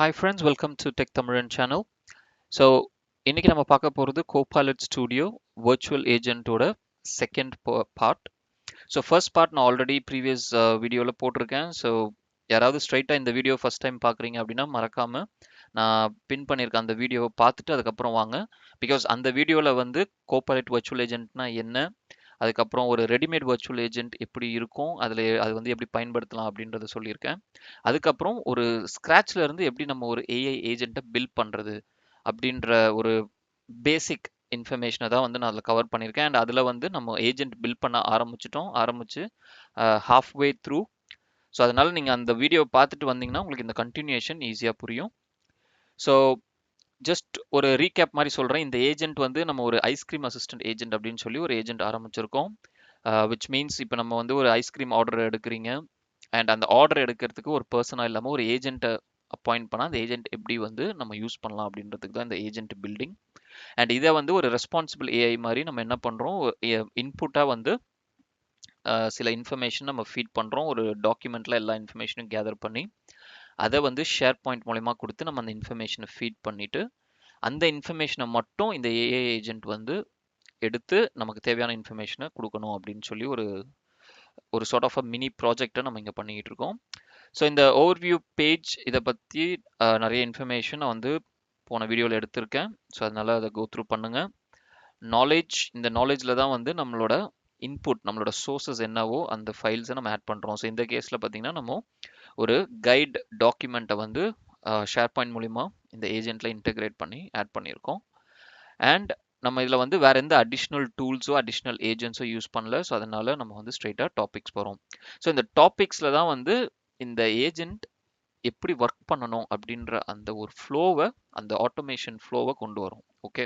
Hi friends, welcome to Tech Tamiran channel. So இன்னைக்கு நம்ம பார்க்க போறது Copilot Studio Virtual Agent ஓட second part. So first part நான் ஆல்ரெடி ப்ரீவியஸ் வீடியோவில் போட்டிருக்கேன். ஸோ யாராவது ஸ்ட்ரைட்டாக இந்த வீடியோ ஃபர்ஸ்ட் டைம் பார்க்குறீங்க அப்படின்னா மறக்காம நான் பின் பண்ணியிருக்கேன் அந்த வீடியோவை பார்த்துட்டு அதுக்கப்புறம் வாங்க. பிகாஸ் அந்த வீடியோவில் வந்து Copilot Virtual Agentனா என்ன, அதுக்கப்புறம் ஒரு ரெடிமேட் வர்ச்சுவல் ஏஜென்ட் எப்படி இருக்கும், அது வந்து எப்படி பயன்படுத்தலாம் அப்படின்றத சொல்லியிருக்கேன். அதுக்கப்புறம் ஒரு ஸ்க்ராட்ச்ல இருந்து எப்படி நம்ம ஒரு ஏஐ ஏஜென்ட்டை பில்ட் பண்ணுறது அப்படின்ற ஒரு பேசிக் இன்ஃபர்மேஷனை தான் வந்து நான் அதில் கவர் பண்ணியிருக்கேன். அண்ட் அதில் வந்து நம்ம ஏஜென்ட் பில்ட் பண்ண ஆரம்பிச்சு ஹாஃப் வே த்ரூ. ஸோ அதனால நீங்கள் அந்த வீடியோவை பார்த்துட்டு வந்தீங்கன்னா உங்களுக்கு இந்த கண்டினியூஷன் ஈஸியாக புரியும். ஸோ ஜஸ்ட் ஒரு ரீகேப் மாதிரி சொல்கிறேன். இந்த ஏஜென்ட் வந்து நம்ம ஒரு ஐஸ்கிரீம் அசிஸ்டன்ட் ஏஜென்ட் அப்படின்னு சொல்லி ஒரு ஏஜென்ட் ஆரம்பிச்சிருக்கோம். விச் மீன்ஸ் இப்போ நம்ம வந்து ஒரு ஐஸ்கிரீம் ஆர்டர் எடுக்கிறீங்க அண்ட் அந்த ஆர்டர் எடுக்கிறதுக்கு ஒரு பர்சனாக இல்லாமல் ஒரு ஏஜென்ட்டை அப்பாயிண்ட் பண்ணால் அந்த ஏஜென்ட் எப்படி வந்து நம்ம யூஸ் பண்ணலாம் அப்படின்றதுக்கு தான் இந்த ஏஜென்ட் பில்டிங். அண்ட் இதை வந்து ஒரு ரெஸ்பான்சிபிள் ஏஐ மாதிரி நம்ம என்ன பண்ணுறோம், இன்புட்டாக வந்து சில இன்ஃபர்மேஷன் நம்ம ஃபீட் பண்ணுறோம். ஒரு டாக்குமெண்ட்டில் எல்லா இன்ஃபர்மேஷனும் கேதர் பண்ணி அதை வந்து ஷேர் பாயிண்ட் மூலமா கொடுத்து நம்ம அந்த இன்ஃபர்மேஷனை ஃபீட் பண்ணிவிட்டு அந்த இன்ஃபர்மேஷனை மட்டும் இந்த ஏஐ ஏஜென்ட் வந்து எடுத்து நமக்கு தேவையான இன்ஃபர்மேஷனை கொடுக்கணும் அப்படின்னு சொல்லி ஒரு சார்ட் ஆஃப் அ மினி ப்ராஜெக்டை நம்ம இங்கே பண்ணிக்கிட்டு இருக்கோம். ஸோ இந்த ஓவர்வியூ பேஜ் இதை பற்றி நிறைய இன்ஃபர்மேஷன் நான் வந்து போன வீடியோவில் எடுத்திருக்கேன். ஸோ அதனால் அதை கோ த்ரூ பண்ணுங்கள். இந்த நாலேஜில் தான் வந்து நம்மளோட இன்புட், நம்மளோட சோர்ஸஸ் என்னவோ அந்த ஃபைல்ஸை நம்ம ஆட் பண்ணுறோம். ஸோ இந்த கேஸில் பார்த்தீங்கன்னா நம்ம ஒரு கைட் டாக்குமெண்ட்டை வந்து ஷேர் பாயிண்ட் மூலிமா இந்த ஏஜென்ட்டில் இன்டெகிரேட் பண்ணி ஆட் பண்ணியிருக்கோம். அண்ட் நம்ம இதில் வந்து வேறு எந்த அடிஷ்னல் டூல்ஸோ அடிஷ்னல் ஏஜென்ட்ஸோ யூஸ் பண்ணல. ஸோ அதனால் நம்ம வந்து ஸ்ட்ரெயிட்டாக டாபிக்ஸ் போகிறோம். ஸோ இந்த டாபிக்ஸில் தான் வந்து இந்த ஏஜென்ட் எப்படி ஒர்க் பண்ணணும் அப்படின்ற அந்த ஒரு ஃப்ளோவை, அந்த ஆட்டோமேஷன் ஃப்ளோவை கொண்டு வரும். ஓகே,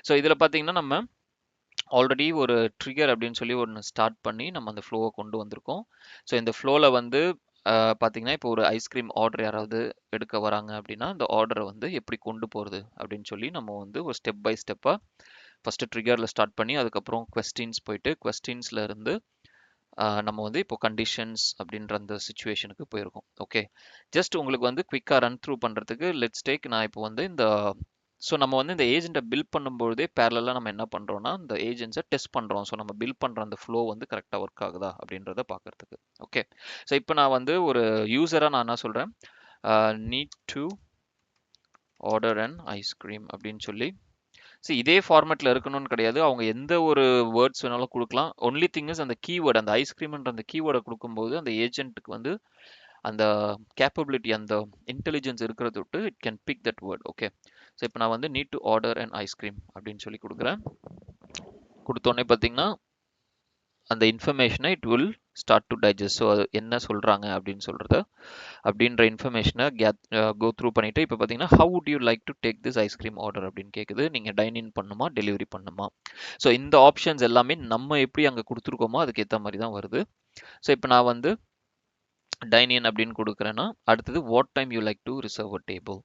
ஸோ இதில் பார்த்தீங்கன்னா நம்ம ஆல்ரெடி ஒரு ட்ரிகர் அப்படின்னு சொல்லி ஒன்று ஸ்டார்ட் பண்ணி நம்ம அந்த ஃப்ளோவை கொண்டு வந்திருக்கோம். ஸோ இந்த ஃப்ளோவில் வந்து பார்த்தீங்கன்னா இப்போ ஒரு ஐஸ்கிரீம் ஆர்டர் யாராவது எடுக்க வராங்க அப்படின்னா அந்த ஆர்டரை வந்து எப்படி கொண்டு போகிறது அப்படின்னு சொல்லி நம்ம வந்து ஒரு ஸ்டெப் பை ஸ்டெப்பாக ஃபஸ்ட்டு ட்ரிகரில் ஸ்டார்ட் பண்ணி அதுக்கப்புறம் கொஸ்டின்ஸ் போயிட்டு கொஸ்டின்ஸில் இருந்து நம்ம வந்து இப்போ கண்டிஷன்ஸ் அப்படின்ற அந்த சுச்சுவேஷனுக்கு போயிருக்கோம். ஓகே, ஜஸ்ட் உங்களுக்கு வந்து குவிக்காக ரன் த்ரூ பண்ணுறதுக்கு லெட்ஸ் டேக் நான் இப்போ வந்து நம்ம வந்து இந்த ஏஜென்ட்டை பில்ட் பண்ணும்போதே பேரலாக நம்ம என்ன பண்ணுறோம்னா இந்த ஏஜென்ட்ஸை டெஸ்ட் பண்ணுறோம். ஸோ நம்ம பில்ட் பண்ணுற அந்த ஃப்ளோ வந்து கரெக்டாக ஒர்க் ஆகுதா அப்படின்றத பார்க்கறதுக்கு. ஓகே, ஸோ இப்போ நான் வந்து ஒரு யூஸராக நான் என்ன சொல்கிறேன், NEET to order and ice cream அப்படின்னு சொல்லி. ஸோ இதே ஃபார்மேட்டில் இருக்கணும்னு கிடையாது, அவங்க எந்த ஒரு வேர்ட்ஸ் வேணாலும் கொடுக்கலாம். ஒன்லி திங் இஸ் அந்த கீவேர்டு, அந்த ஐஸ்கிரீம்ன்ற அந்த கீவேர்டை கொடுக்கும்போது அந்த ஏஜென்ட்டுக்கு வந்து அந்த கேப்பபிலிட்டி, அந்த இன்டெலிஜென்ஸ் இருக்கிறத விட்டு it can big that word. Okay, so இப்போ நான் வந்து NEET to order and ice cream அப்படின்னு சொல்லி கொடுக்குறேன். கொடுத்தோடனே பார்த்தீங்கன்னா அந்த இன்ஃபர்மேஷனை it will start to digest. So அது என்ன சொல்கிறாங்க அப்படின்ற இன்ஃபர்மேஷனை கோ த்ரூ பண்ணிவிட்டு இப்போ பார்த்தீங்கன்னா how would you like to take this ice cream order அப்படின்னு கேட்குது. நீங்கள் டைன் இன் பண்ணுமா, டெலிவரி பண்ணுமா? ஸோ இந்த ஆப்ஷன்ஸ் எல்லாமே நம்ம எப்படி அங்கே கொடுத்துருக்கோமோ அதுக்கேற்ற மாதிரி தான் வருது. ஸோ இப்போ நான் வந்து டைன் இன் அப்படின்னு கொடுக்குறேன்னா அடுத்தது what time you like to reserve a table.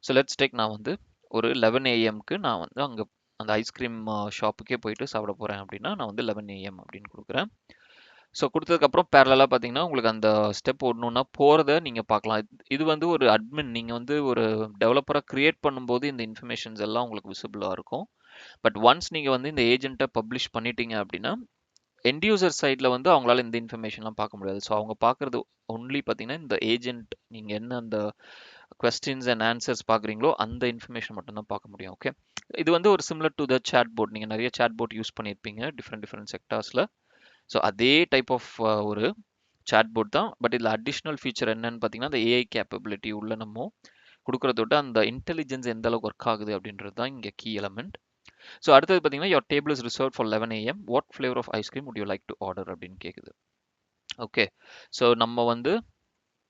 So let's take நான் வந்து ஒரு 11 AM நான் வந்து அங்கே அந்த ஐஸ்கிரீம் ஷாப்புக்கே போயிட்டு சாப்பிட போகிறேன் அப்படின்னா நான் வந்து 11 AM அப்படின்னு கொடுக்குறேன். ஸோ கொடுத்ததுக்கப்புறம் பேரலாக பார்த்தீங்கன்னா உங்களுக்கு அந்த ஸ்டெப் ஒன்றுன்னா போகிறத நீங்கள் பார்க்கலாம். இது வந்து ஒரு அட்மின், நீங்கள் வந்து ஒரு டெவலப்பராக க்ரியேட் பண்ணும்போது இந்த இன்ஃபர்மேஷன்ஸ் எல்லாம் உங்களுக்கு விசிபிளாக இருக்கும். பட் ஒன்ஸ் நீங்கள் வந்து இந்த ஏஜென்ட்டை பப்ளிஷ் பண்ணிட்டீங்க அப்படின்னா எண்ட் யூசர் சைடில் வந்து அவங்களால இந்த இன்ஃபர்மேஷன்லாம் பார்க்க முடியாது. ஸோ அவங்க பார்க்குறது ஒன்லி பார்த்தீங்கன்னா இந்த ஏஜென்ட் நீங்கள் என்ன அந்த கொஸ்டின்ஸ் அண்ட் ஆன்சர்ஸ் பார்க்குறீங்களோ அந்த இன்ஃபர்மேஷன் மட்டும்தான் பார்க்க முடியும். ஓகே, இது வந்து ஒரு similar to the chatbot. நீங்கள் நிறைய சேட் போர்ட் யூஸ் பண்ணியிருப்பீங்க டிஃப்ரெண்ட் செக்டார்ஸில். ஸோ அதே டைப் ஆஃப் ஒரு சேட் போர்ட் தான். பட் இதில் அடிஷ்னல் ஃபீச்சர் என்னன்னு பார்த்தீங்கன்னா அந்த ஏஐ கேப்பபிலிட்டி உள்ள நம்ம கொடுக்குறத விட அந்த இன்டெலிஜென்ஸ் எந்த அளவுக்கு ஒர்க் ஆகுது அப்படின்றது தான் இங்கே கீ எலமெண்ட். ஸோ அடுத்தது பார்த்தீங்கன்னா your table is reserved for 11 AM. what flavor of ice cream would you like to order அப்படின்னு கேட்குது. ஓகே, ஸோ நம்ம வந்து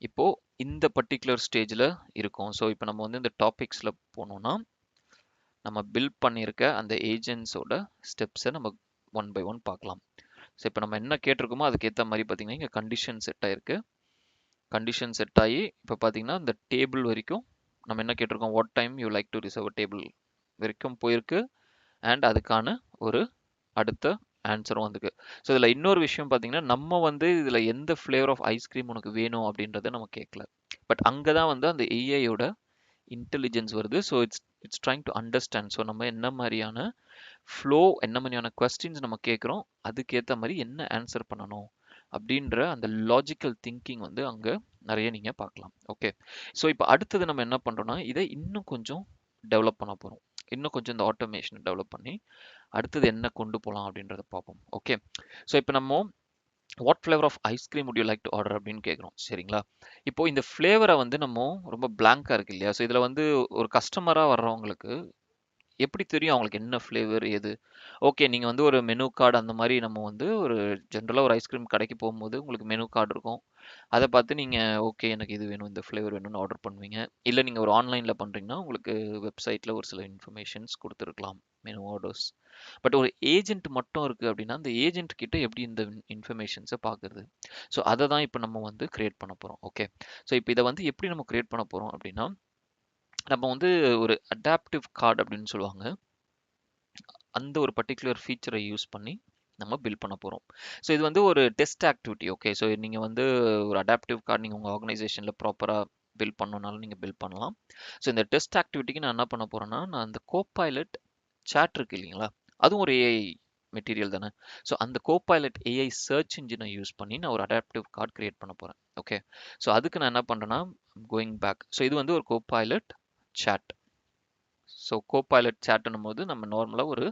இப்போ இந்த பர்டிகுலர் ஸ்டேஜில் இருக்கோம். ஸோ இப்போ நம்ம வந்து இந்த டாபிக்ஸில் போனோம்னா நம்ம பில்ட் பண்ணியிருக்க அந்த ஏஜென்ட்ஸோட ஸ்டெப்ஸை நம்ம ஒன் பை ஒன் பார்க்கலாம். ஸோ இப்போ நம்ம என்ன கேட்டிருக்கோமோ அதுக்கேற்ற மாதிரி பார்த்தீங்கன்னா இங்கே கண்டிஷன் செட் ஆயிருக்கு. கண்டிஷன் செட் ஆகி இப்போ பார்த்தீங்கன்னா இந்த டேபிள் வரைக்கும் நம்ம என்ன கேட்டிருக்கோம், what time you like to reserve table வரைக்கும் போயிருக்கு. அண்ட் அதுக்கான ஒரு அடுத்த ஆன்சரும் வந்துருக்கு. ஸோ இதில் இன்னொரு விஷயம் பார்த்தீங்கன்னா நம்ம வந்து இதில் எந்த ஃப்ளேவர் ஆஃப் ஐஸ்கிரீம் உனக்கு வேணும் அப்படின்றத நம்ம கேட்கல. பட் அங்கே தான் வந்து அந்த ஏஐயோட இன்டெலிஜென்ஸ் வருது. So it's trying to understand. So நம்ம என்ன மாதிரியான ஃப்ளோ, என்ன மாதிரியான கொஸ்டின்ஸ் நம்ம கேட்குறோம், அதுக்கேற்ற மாதிரி என்ன ஆன்சர் பண்ணணும் அப்படின்ற அந்த லாஜிக்கல் திங்கிங் வந்து அங்கே நிறைய நீங்கள் பார்க்கலாம். ஓகே, ஸோ இப்போ அடுத்தது நம்ம என்ன பண்ணுறோம்னா இதை இன்னும் கொஞ்சம் டெவலப் பண்ண போகிறோம். இன்னும் கொஞ்சம் இந்த ஆட்டோமேஷனை டெவலப் பண்ணி அடுத்தது என்ன கொண்டு போகலாம் அப்படின்றத பார்ப்போம். ஓகே, ஸோ இப்போ நம்ம what flavour of ice cream would you like to order அப்படின்னு கேட்குறோம். சரிங்களா, இப்போ இந்த ஃப்ளேவரை வந்து நம்ம ரொம்ப பிளாங்காக இருக்கு இல்லையா, ஸோ இதில் வந்து ஒரு கஸ்டமராக வர்றவங்களுக்கு எப்படி தெரியும் அவங்களுக்கு என்ன ஃப்ளேவர் எது? ஓகே, நீங்கள் வந்து ஒரு மெனு கார்டு அந்த மாதிரி நம்ம வந்து ஒரு ஜென்ரலாக ஒரு ஐஸ்கிரீம் கடைக்கு போகும்போது உங்களுக்கு மெனு கார்டு இருக்கும். அதை பார்த்து நீங்கள் ஓகே எனக்கு இது வேணும், இந்த ஃப்ளேவர் வேணும்னு ஆர்டர் பண்ணுவீங்க. இல்லை நீங்கள் ஒரு ஆன்லைனில் பண்ணுறீங்கன்னா உங்களுக்கு வெப்சைட்டில் ஒரு சில இன்ஃபர்மேஷன்ஸ் கொடுத்துருக்கலாம், மெனு ஆர்டர்ஸ். பட் ஒரு ஏஜென்ட் மட்டும் இருக்குது அப்படின்னா அந்த ஏஜென்ட் கிட்ட எப்படி இந்த இன்ஃபர்மேஷன்ஸை பார்க்குறது? ஸோ அதை தான் இப்போ நம்ம வந்து கிரியேட் பண்ண போகிறோம். ஓகே, ஸோ இப்போ இதை வந்து எப்படி நம்ம கிரியேட் பண்ண போகிறோம் அப்படின்னா, நம்ம வந்து ஒரு அடாப்டிவ் கார்டு அப்படின்னு சொல்லுவாங்க, அந்த ஒரு பர்டிகுலர் ஃபீச்சரை யூஸ் பண்ணி நம்ம பில்ட் பண்ண போகிறோம். ஸோ இது வந்து ஒரு டெஸ்ட் ஆக்டிவிட்டி. ஓகே, ஸோ நீங்கள் வந்து ஒரு அடாப்டிவ் கார்டு நீங்கள் உங்கள் ஆர்கனைசேஷனில் ப்ராப்பராக பில்ட் பண்ணணுனாலும் நீங்கள் பில்ட் பண்ணலாம். ஸோ இந்த டெஸ்ட் ஆக்டிவிட்டிக்கு நான் என்ன பண்ண போகிறேன்னா, நான் அந்த கோபைலட் சாட் இருக்கு இல்லைங்களா, அதுவும் ஒரு ஏஐ மெட்டீரியல் தானே. ஸோ அந்த கோபைலட் ஏஐ சர்ச் இன்ஜினை யூஸ் பண்ணி நான் ஒரு அடாப்டிவ் கார்டு கிரியேட் பண்ண போகிறேன். ஓகே, ஸோ அதுக்கு நான் என்ன பண்ணுறேன்னா கோயிங் பேக். ஸோ இது வந்து ஒரு கோபைலட் சாட். ஸோ கோபைலட் சாட்னும் போது நம்ம நார்மலாக ஒரு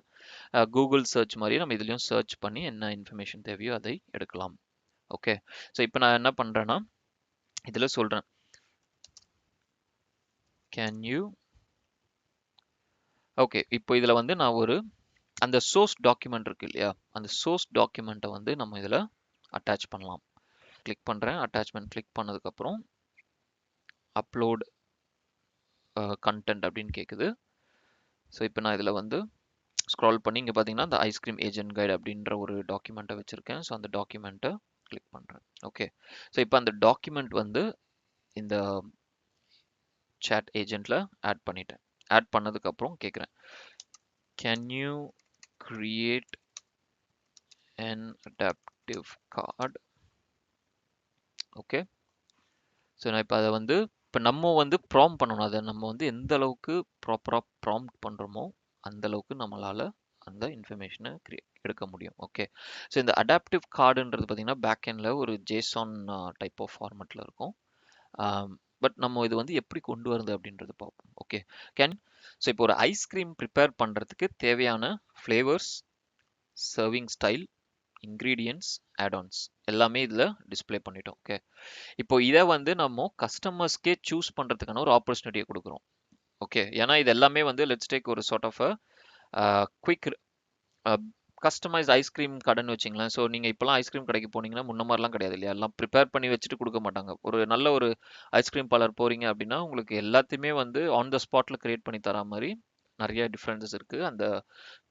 கூகுள் சர்ச் மாதிரி நம்ம இதுலேயும் சர்ச் பண்ணி என்ன இன்ஃபர்மேஷன் தேவையோ அதை எடுக்கலாம். ஓகே, ஸோ இப்போ நான் என்ன பண்ணுறேன்னா இதில் சொல்கிறேன், கேன் யூ, ஓகே, இப்போ இதில் வந்து நான் ஒரு அந்த சோர்ஸ் டாக்குமெண்ட் இருக்கு இல்லையா, அந்த சோர்ஸ் டாக்குமெண்ட்டை வந்து நம்ம இதில் அட்டாச் பண்ணலாம். கிளிக் பண்ணுறேன், அட்டாச்மெண்ட் கிளிக் பண்ணதுக்கப்புறம் அப்லோட் கண்டென்ட் அப்படின்னு கேட்குது. ஸோ இப்போ நான் இதில் வந்து ஸ்க்ரால் பண்ணி இங்கே பார்த்தீங்கன்னா இந்த ஐஸ்கிரீம் ஏஜென்ட் கைடு அப்படின்ற ஒரு டாக்குமெண்ட்டை வச்சுருக்கேன். ஸோ அந்த டாக்குமெண்ட்டை கிளிக் பண்ணுறேன். ஓகே, ஸோ இப்போ அந்த டாக்குமெண்ட் வந்து இந்த chat ஏஜென்ட்டில் ஆட் பண்ணிட்டேன். ஆட் பண்ணதுக்கப்புறம் கேட்குறேன், can you create an adaptive card? Okay, so நான் இப்போ அதை வந்து இப்போ நம்ம வந்து ப்ராம்ப்ட் பண்ணணும். அதை நம்ம வந்து எந்த அளவுக்கு ப்ராப்பராக ப்ராம்ப்ட் பண்ணுறோமோ அந்த அளவுக்கு நம்மளால் அந்த இன்ஃபர்மேஷனை எடுக்க முடியும். ஓகே, ஸோ இந்த அடாப்டிவ் கார்டுன்றது பார்த்தீங்கன்னா பேக் எண்டில் ஒரு ஜேசான் டைப் ஆஃப் ஃபார்மெட்டில் இருக்கும். பட் நம்ம இது வந்து எப்படி கொண்டு வருது அப்படின்றது பார்ப்போம். ஓகே, ஸோ இப்போ ஒரு ஐஸ்கிரீம் ப்ரிப்பேர் பண்ணுறதுக்கு தேவையான ஃப்ளேவர்ஸ், சர்விங் ஸ்டைல், இன்க்ரீடியன்ட்ஸ், ஆட்-ஆன்ஸ் எல்லாமே இதில் டிஸ்பிளே பண்ணிட்டோம். ஓகே, இப்போ இதை வந்து நம்ம கஸ்டமர்ஸ்க்கே சூஸ் பண்ணுறதுக்கான ஒரு ஆப்பர்ச்சுனிட்டியை கொடுக்குறோம். ஓகே, ஏன்னா இது எல்லாமே வந்து லெட்ஸ் டேக் ஒரு sort of quick customise ice cream கடைன்னு வச்சிங்களேன். ஸோ நீங்கள் இப்போலாம் ஐஸ்கிரீம் கடைக்கு போனீங்கன்னா முன்ன மாதிரிலாம் கிடையாது இல்லையா, எல்லாம் ப்ரிப்பேர் பண்ணி வச்சுட்டு கொடுக்க மாட்டாங்க. ஒரு நல்ல ஒரு ஐஸ்கிரீம் பார்லர் போகிறீங்க அப்படின்னா உங்களுக்கு எல்லாத்தையுமே வந்து ஆன் த ஸ்பாட்டில் கிரியேட் பண்ணி தர மாதிரி நிறைய டிஃப்ரென்சஸ் இருக்குது. அந்த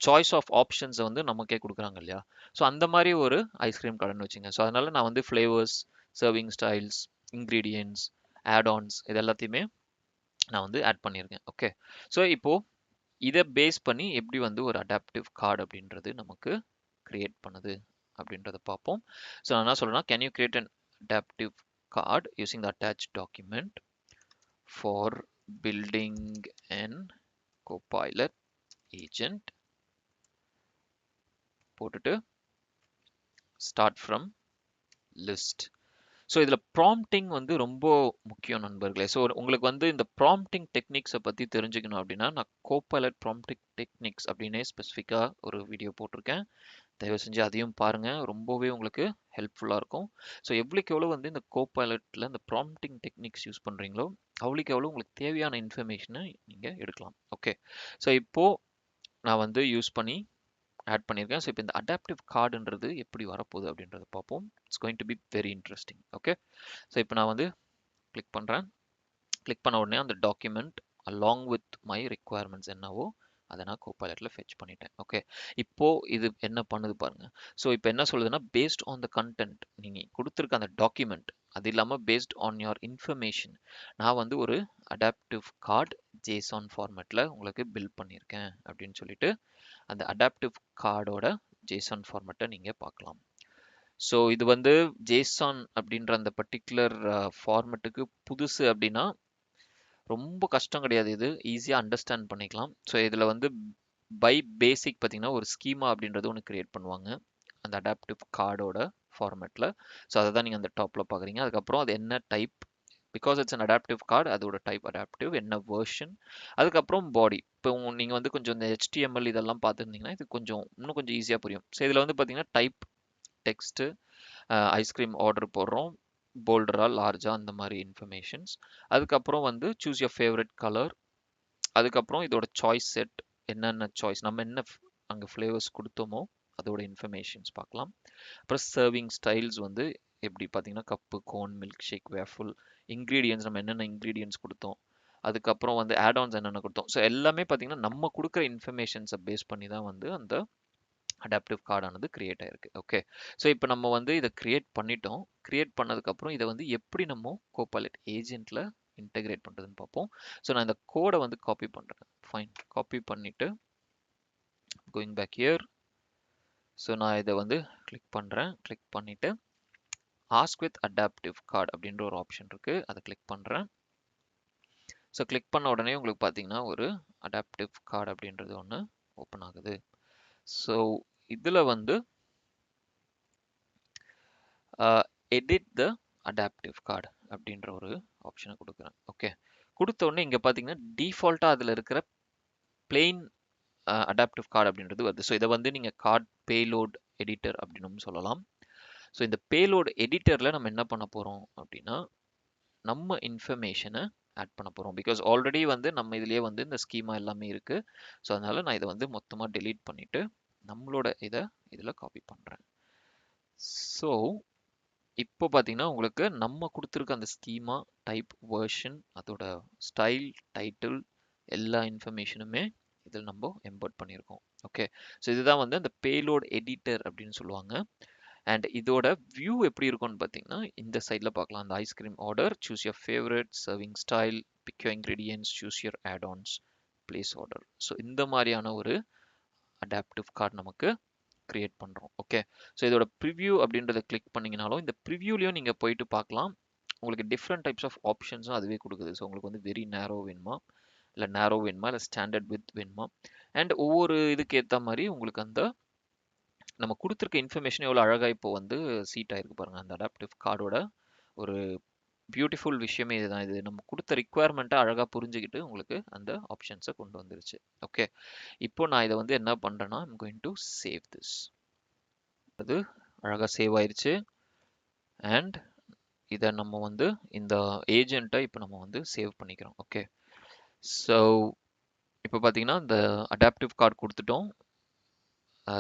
சாய்ஸ் ஆஃப் ஆப்ஷன்ஸை வந்து நமக்கே கொடுக்குறாங்க இல்லையா. ஸோ அந்த மாதிரி ஒரு ஐஸ்கிரீம் கடைன்னு வச்சுங்க. ஸோ அதனால நான் வந்து ஃப்ளேவர்ஸ், சர்விங் ஸ்டைல்ஸ், இன்க்ரீடியன்ட்ஸ், ஆட்-ஆன்ஸ் இது எல்லாத்தையுமே நான் வந்து ஆட் பண்ணியிருக்கேன். ஓகே, ஸோ இப்போது இதை பேஸ் பண்ணி எப்படி வந்து ஒரு அடாப்டிவ் கார்டு அப்படின்றது நமக்கு கிரியேட் பண்ணுது அப்படின்றத பார்ப்போம். ஸோ நான் என்ன சொல்கிறேன்னா, can you create an adaptive card using the attach document for building an copilot agent, போட்டுட்டு ஸ்டார்ட் ஃப்ரம் லிஸ்ட். ஸோ இதில் ப்ராம்ப்டிங் வந்து ரொம்ப முக்கியம் நண்பர்களே. ஸோ உங்களுக்கு வந்து இந்த ப்ராம்ப்டிங் டெக்னிக்ஸை பற்றி தெரிஞ்சுக்கணும் அப்படின்னா நான் கோபைலட் ப்ராம்ப்டிங் டெக்னிக்ஸ் அப்படின்னே ஸ்பெசிஃபிக்காக ஒரு வீடியோ போட்டிருக்கேன். தயவு செஞ்சு அதையும் பாருங்கள், ரொம்பவே உங்களுக்கு ஹெல்ப்ஃபுல்லாக இருக்கும். ஸோ எவ்வளோக்கு எவ்வளோ வந்து இந்த கோபைலட்டில் இந்த ப்ராம்ப்டிங் டெக்னிக்ஸ் யூஸ் பண்ணுறீங்களோ அவ்வளோக்கு எவ்வளோ உங்களுக்கு தேவையான இன்ஃபர்மேஷனை நீங்கள் எடுக்கலாம். ஓகே, ஸோ இப்போது நான் வந்து யூஸ் பண்ணி ஆட் பண்ணியிருக்கேன். ஸோ இப்போ இந்த அடாப்டிவ் கார்டுன்றது எப்படி வரப்போகுது அப்படின்றத பார்ப்போம். It's going to be very interesting. Okay, so இப்போ நான் வந்து கிளிக் பண்ணுறேன். கிளிக் பண்ண உடனே அந்த document along with my requirements என்னவோ அதை நான் கோபைலட்டில் ஃபெச் பண்ணிட்டேன். ஓகே, இப்போது இது என்ன பண்ணுது பாருங்க. ஸோ இப்போ என்ன சொல்லுதுன்னா, பேஸ்ட் ஆன் த கண்டென்ட் நீங்கள் கொடுத்துருக்க அந்த டாக்குமெண்ட், அது இல்லாமல் பேஸ்ட் ஆன் யோர் இன்ஃபர்மேஷன் நான் வந்து ஒரு அடாப்டிவ் கார்டு ஜேசான் ஃபார்மேட்டில் உங்களுக்கு பில்ட் பண்ணியிருக்கேன் அப்படின்னு சொல்லிட்டு அந்த அடாப்டிவ் கார்டோட ஜேசான் ஃபார்மேட்டை நீங்கள் பார்க்கலாம். ஸோ இது வந்து ஜேசான் அப்படின்ற அந்த பர்டிகுலர் ஃபார்மேட்டுக்கு புதுசு அப்படின்னா ரொம்ப கஷ்டம் கிடையாது, இது ஈஸியாக அண்டர்ஸ்டாண்ட் பண்ணிக்கலாம். ஸோ இதில் வந்து பை பேசிக் பார்த்தீங்கன்னா ஒரு ஸ்கீமா அப்படின்றது ஒன்று கிரியேட் பண்ணுவாங்க அந்த அடாப்டிவ் கார்டோட ஃபார்மேட்டில். ஸோ அதை தான் நீங்கள் அந்த டாப்பில் பார்க்குறீங்க. அதுக்கப்புறம் அது என்ன type, because it's an adaptive card, அதோட டைப் அடாப்டிவ், என்ன வெர்ஷன், அதுக்கப்புறம் பாடி. இப்போ நீங்கள் வந்து கொஞ்சம் இந்த HTML இதெல்லாம் பார்த்துருந்தீங்கன்னா இது கொஞ்சம் இன்னும் கொஞ்சம் ஈஸியாக புரியும். ஸோ இதில் வந்து பார்த்தீங்கன்னா டைப், டெக்ஸ்ட்டு, ஐஸ்கிரீம் ஆர்டர் போடுறோம், போல்டரா லார்ஜா அந்த மாதிரி இன்ஃபர்மேஷன்ஸ். அதுக்கப்புறம் வந்து சூஸ் யோர் ஃபேவரட் கலர். அதுக்கப்புறம் இதோட சாய்ஸ் செட், என்னென்ன சாய்ஸ் நம்ம என்ன அங்கே ஃப்ளேவர்ஸ் கொடுத்தோமோ அதோட இன்ஃபர்மேஷன்ஸ் பார்க்கலாம். அப்புறம் சர்விங் ஸ்டைல்ஸ் வந்து எப்படி பார்த்தீங்கன்னா cup, cone, milk shake, waffle, ingredients நம்ம என்னென்ன இன்க்ரீடியன்ஸ் கொடுத்தோம், அதுக்கப்புறம் வந்து ஆட்-ஆன்ஸ் என்னென்ன கொடுத்தோம். ஸோ எல்லாமே பார்த்தீங்கன்னா நம்ம கொடுக்குற இன்ஃபர்மேஷன்ஸை பேஸ் பண்ணி தான் வந்து அந்த அடாப்டிவ் கார்டானது கிரியேட் ஆயிருக்கு. ஓகே, ஸோ இப்போ நம்ம வந்து இதை கிரியேட் பண்ணிட்டோம். கிரியேட் பண்ணதுக்கப்புறம் இதை வந்து எப்படி நம்ம கோபைலட் ஏஜென்ட்டில் இன்டெகிரேட் பண்ணுறதுன்னு பார்ப்போம். ஸோ நான் இந்த கோடை வந்து காப்பி பண்ணுறேன். ஃபைன், காப்பி பண்ணிவிட்டு கோயிங் பேக் ஹியர். ஸோ நான் இதை வந்து கிளிக் பண்ணுறேன். கிளிக் பண்ணிவிட்டு ஆஸ்க் வித் அடாப்டிவ் கார்டு அப்படின்ற ஒரு ஆப்ஷன் இருக்குது, அதை கிளிக் பண்ணுறேன். ஸோ கிளிக் பண்ண உடனே உங்களுக்கு பார்த்தீங்கன்னா ஒரு அடாப்டிவ் கார்டு அப்படின்றது ஒன்று ஓப்பன் ஆகுது. ஸோ இதில் வந்து எடிட் த அடாப்டிவ் கார்டு அப்படின்ற ஒரு ஆப்ஷனை கொடுக்குறேன். ஓகே, கொடுத்த உடனே இங்கே பார்த்தீங்கன்னா டிஃபால்ட்டாக அதில் இருக்கிற பிளெயின் அடாப்டிவ் கார்டு அப்படின்றது வருது. ஸோ இதை வந்து நீங்கள் கார்டு பேலோட் எடிட்டர் அப்படின்னு சொல்லலாம். ஸோ இந்த பேலோட் எடிட்டரில் நம்ம என்ன பண்ண போகிறோம் அப்படின்னா நம்ம இன்ஃபர்மேஷனை ஆட் பண்ண போகிறோம். பிகாஸ் ஆல்ரெடி வந்து நம்ம இதுலேயே வந்து இந்த ஸ்கீமா எல்லாமே இருக்குது. ஸோ அதனால் நான் இதை வந்து மொத்தமாக டெலீட் பண்ணிவிட்டு நம்மளோட இதை இதில் காப்பி பண்ணுறேன். ஸோ இப்போ பார்த்தீங்கன்னா உங்களுக்கு நம்ம கொடுத்துருக்க அந்த ஸ்கீமா, டைப், வெர்ஷன், அதோட ஸ்டைல், டைட்டில் எல்லா இன்ஃபர்மேஷனுமே இதில் நம்ம எம்பர்ட் பண்ணியிருக்கோம். ஓகே, ஸோ இதுதான் வந்து அந்த பேலோட் எடிட்டர் அப்படின்னு சொல்லுவாங்க. அண்ட் இதோட வியூ எப்படி இருக்கும்னு பார்த்தீங்கன்னா இந்த சைடில் பார்க்கலாம். அந்த ice cream order, choose your favourite, serving style, pick your ingredients, choose your add-ons, place order. So இந்த மாதிரியான ஒரு அடாப்டிவ் கார்டு நமக்கு கிரியேட் பண்ணுறோம். ஓகே, ஸோ இதோட ப்ரிவ்யூ அப்படின்றத கிளிக் பண்ணிங்கனாலும் இந்த ப்ரிவ்யூலையும் நீங்கள் போயிட்டு பார்க்கலாம். உங்களுக்கு டிஃப்ரெண்ட் டைப்ஸ் ஆஃப் ஆப்ஷன்ஸும் அதுவே கொடுக்குது. ஸோ உங்களுக்கு வந்து வெரி நேரோ வேணுமா, இல்லை நேரோ வேணுமா, இல்லை ஸ்டாண்டர்ட் வித் வேணுமா, அண்ட் ஒவ்வொரு இதுக்கு ஏற்ற மாதிரி உங்களுக்கு அந்த நம்ம கொடுத்துருக்க இன்ஃபர்மேஷன் எவ்வளோ அழகாக இப்போ வந்து சீட் ஆயிருக்கு பாருங்கள். அந்த அடாப்டிவ் கார்டோட ஒரு பியூட்டிஃபுல் விஷயமே இதுதான். இது நம்ம கொடுத்த ரிக்குவயர்மெண்ட்டை அழகாக புரிஞ்சுக்கிட்டு உங்களுக்கு அந்த ஆப்ஷன்ஸை கொண்டு வந்துருச்சு. ஓகே, இப்போ நான் இதை வந்து என்ன பண்ணுறேன்னா I'm going to save this. அது அழகாக சேவ் ஆயிருச்சு. அண்ட் இதை நம்ம வந்து இந்த ஏஜென்ட்டை இப்போ நம்ம வந்து சேவ் பண்ணிக்கிறோம். ஓகே, ஸோ இப்போ பார்த்தீங்கன்னா இந்த அடாப்டிவ் கார்டு கொடுத்துட்டோம்.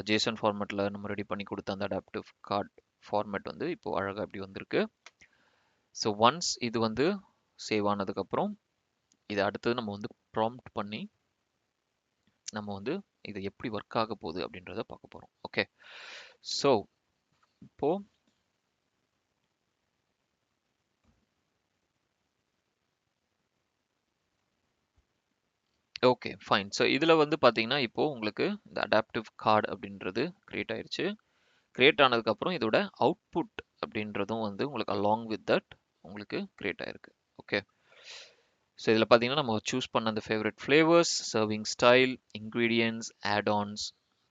ஜேசன் ஃபார்மேட்டில் நம்ம ரெடி பண்ணி கொடுத்த அந்த அடாப்டிவ் கார்டு ஃபார்மேட் வந்து இப்போ அழகாக இப்படி வந்திருக்கு. ஸோ ஒன்ஸ் இது வந்து சேவ் ஆனதுக்கப்புறம் இதை அடுத்தது நம்ம வந்து ப்ராம்ப்ட் பண்ணி நம்ம வந்து இது எப்படி ஒர்க் ஆக போகுது அப்படின்றத பார்க்க போகிறோம். ஓகே, ஸோ இப்போ ஓகே ஃபைன். ஸோ இதில் வந்து பார்த்தீங்கன்னா இப்போ உங்களுக்கு இந்த அடாப்டிவ் கார்டு அப்படின்றது கிரியேட் ஆயிருச்சு. கிரியேட் ஆனதுக்கப்புறம் இதோட அவுட்புட் அப்படின்றதும் வந்து உங்களுக்கு அலாங் வித் தட் உங்களுக்கு கிரியேட் ஆயிருக்கு. ஓகே, ஸோ இதில் பார்த்தீங்கன்னா நம்ம சூஸ் பண்ண அந்த favourite flavours, serving style, ingredients, add-ons,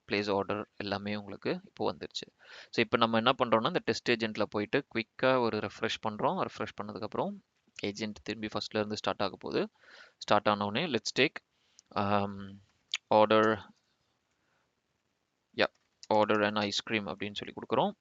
place order எல்லாமே உங்களுக்கு இப்போ வந்துருச்சு. ஸோ இப்போ நம்ம என்ன பண்ணுறோம்னா இந்த டெஸ்ட் ஏஜென்ட்டில் போயிட்டு குவிக்காக ஒரு ரெஃப்ரெஷ் பண்ணுறோம். ரெஃப்ரெஷ் பண்ணதுக்கப்புறம் ஏஜென்ட் திரும்பி ஃபர்ஸ்ட்லேருந்து ஸ்டார்ட் ஆக போகுது. ஸ்டார்ட் ஆனோடனே let's take order, yeah, order and ice cream அப்படின்னு சொல்லி கொடுக்குறோம்.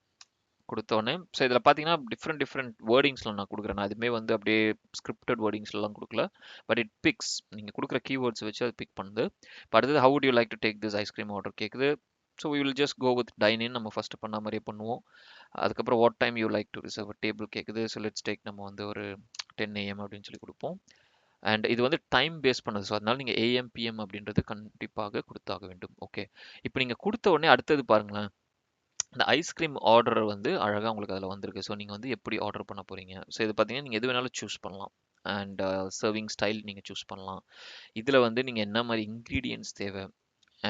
கொடுத்தோன்னே ஸோ இதில் பார்த்தீங்கன்னா டிஃப்ரெண்ட் வேர்டிங்ஸில் நான் கொடுக்குறேன். நான் எதுவுமே வந்து அப்படியே ஸ்கிரிப்டட் வேர்டிங்ஸ்லாம் கொடுக்கல. பட் இட் பிக்ஸ், நீங்கள் கொடுக்குற கீவேர்ட்ஸ் வச்சு அது பிக் பண்ணுது. இப்போ அடுத்தது how would you like to take this ice cream order கேட்குது. So we will just go with dine in, நம்ம ஃபஸ்ட்டு பண்ண மாதிரியே பண்ணுவோம். அதுக்கப்புறம் what time you like to reserve table கேட்குது. ஸோ லெட்ஸ் டேக் நம்ம வந்து ஒரு 10 AM அப்படின்னு சொல்லி கொடுப்போம். அண்ட் இது வந்து டைம் பேஸ் பண்ணுது. ஸோ அதனால நீங்கள் AM PM அப்படின்றது கண்டிப்பாக கொடுத்தாக வேண்டும். ஓகே, இப்போ நீங்கள் கொடுத்த உடனே அடுத்தது பாருங்களேன், இந்த ஐஸ்கிரீம் ஆர்டர் வந்து அழகாக உங்களுக்கு அதில் வந்திருக்கு. ஸோ நீங்கள் வந்து எப்படி ஆர்டர் பண்ண போகிறீங்க. ஸோ இது பார்த்தீங்கன்னா நீங்கள் எது வேணாலும் சூஸ் பண்ணலாம். அண்ட் சர்விங் ஸ்டைல் நீங்கள் சூஸ் பண்ணலாம். இதில் வந்து நீங்கள் என்ன மாதிரி இன்க்ரீடியன்ஸ் தேவை,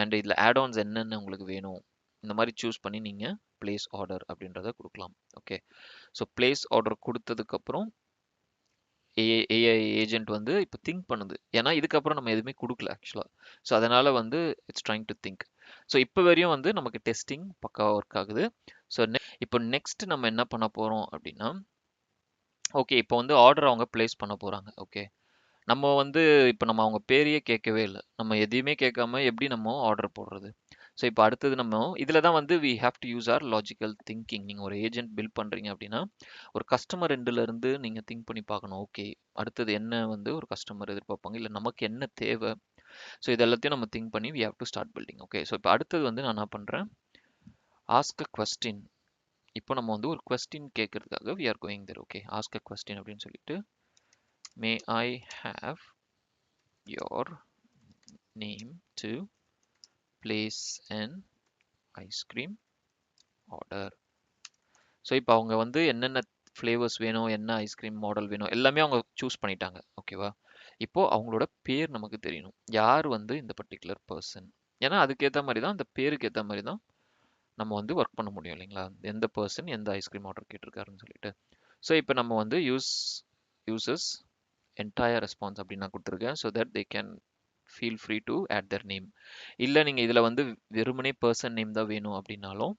அண்ட் இதில் ஆட்-ஆன்ஸ் என்னென்ன உங்களுக்கு வேணும், இந்த மாதிரி சூஸ் பண்ணி நீங்கள் பிளேஸ் ஆர்டர் அப்படின்றத கொடுக்கலாம். ஓகே, ஸோ பிளேஸ் ஆர்டர் கொடுத்ததுக்கப்புறம் ஏஐ ஏஜென்ட் வந்து இப்போ திங்க் பண்ணுது. ஏன்னா இதுக்கப்புறம் நம்ம எதுவுமே கொடுக்கல ஆக்சுவலா. ஸோ அதனால வந்து it's trying to think. So இப்போ வரையும் வந்து நமக்கு டெஸ்டிங் பக்காவாக ஒர்க் ஆகுது. ஸோ இப்போ நெக்ஸ்ட் நம்ம என்ன பண்ண போறோம் அப்படின்னா, ஓகே இப்போ வந்து ஆர்டர் அவங்க பிளேஸ் பண்ண போறாங்க. ஓகே, நம்ம வந்து இப்போ நம்ம அவங்க பேரையே கேட்கவே இல்லை, நம்ம எதையுமே கேட்காம எப்படி நம்ம ஆர்டர் போடுறது? ஸோ இப்போ அடுத்தது நம்ம இதில் தான் வந்து we have to use our logical thinking. நீங்கள் ஒரு ஏஜென்ட் பில்ட் பண்ணுறீங்க அப்படின்னா ஒரு கஸ்டமர் இருந்து நீங்கள் திங்க் பண்ணி பார்க்கணும். ஓகே, அடுத்தது என்ன வந்து ஒரு கஸ்டமர் எதிர்பார்ப்பாங்க, இல்லை நமக்கு என்ன தேவை? ஸோ இது எல்லாத்தையும் நம்ம திங்க் பண்ணி we have to start building. Okay, so இப்போ அடுத்தது வந்து நான் என்ன பண்ணுறேன், ஆஸ்க் அ கொஸ்டின். இப்போ நம்ம வந்து ஒரு கொஸ்டின் கேட்கறதுக்காக we are going there. Okay, ask a question அப்படின்னு சொல்லிட்டு, may I have your name to place an ice cream order. So இப்போ அவங்க வந்து என்னென்ன ஃப்ளேவர்ஸ் வேணும், என்ன ஐஸ்கிரீம் மாடல் வேணும், எல்லாமே அவங்க சூஸ் பண்ணிட்டாங்க. ஓகேவா? இப்போ அவங்களோட பேர் நமக்கு தெரியணும், யார் வந்து இந்த பர்டிகுலர் பர்சன். ஏன்னா அதுக்கேற்ற மாதிரி தான், அந்த பேருக்கு ஏற்ற மாதிரி தான் நம்ம வந்து ஒர்க் பண்ண முடியும் இல்லைங்களா, எந்த பர்சன் எந்த ஐஸ்கிரீம் ஆர்டர் கேட்டிருக்காருன்னு சொல்லிட்டு. ஸோ இப்போ நம்ம வந்து யூசஸ் என்டையர் ரெஸ்பான்ஸ் அப்படின்னு நான் கொடுத்துருக்கேன். So that they can feel free to add their name. இல்லை நீங்கள் இதில் வந்து வெறுமனே பர்சன் நேம் தான் வேணும் அப்படின்னாலும்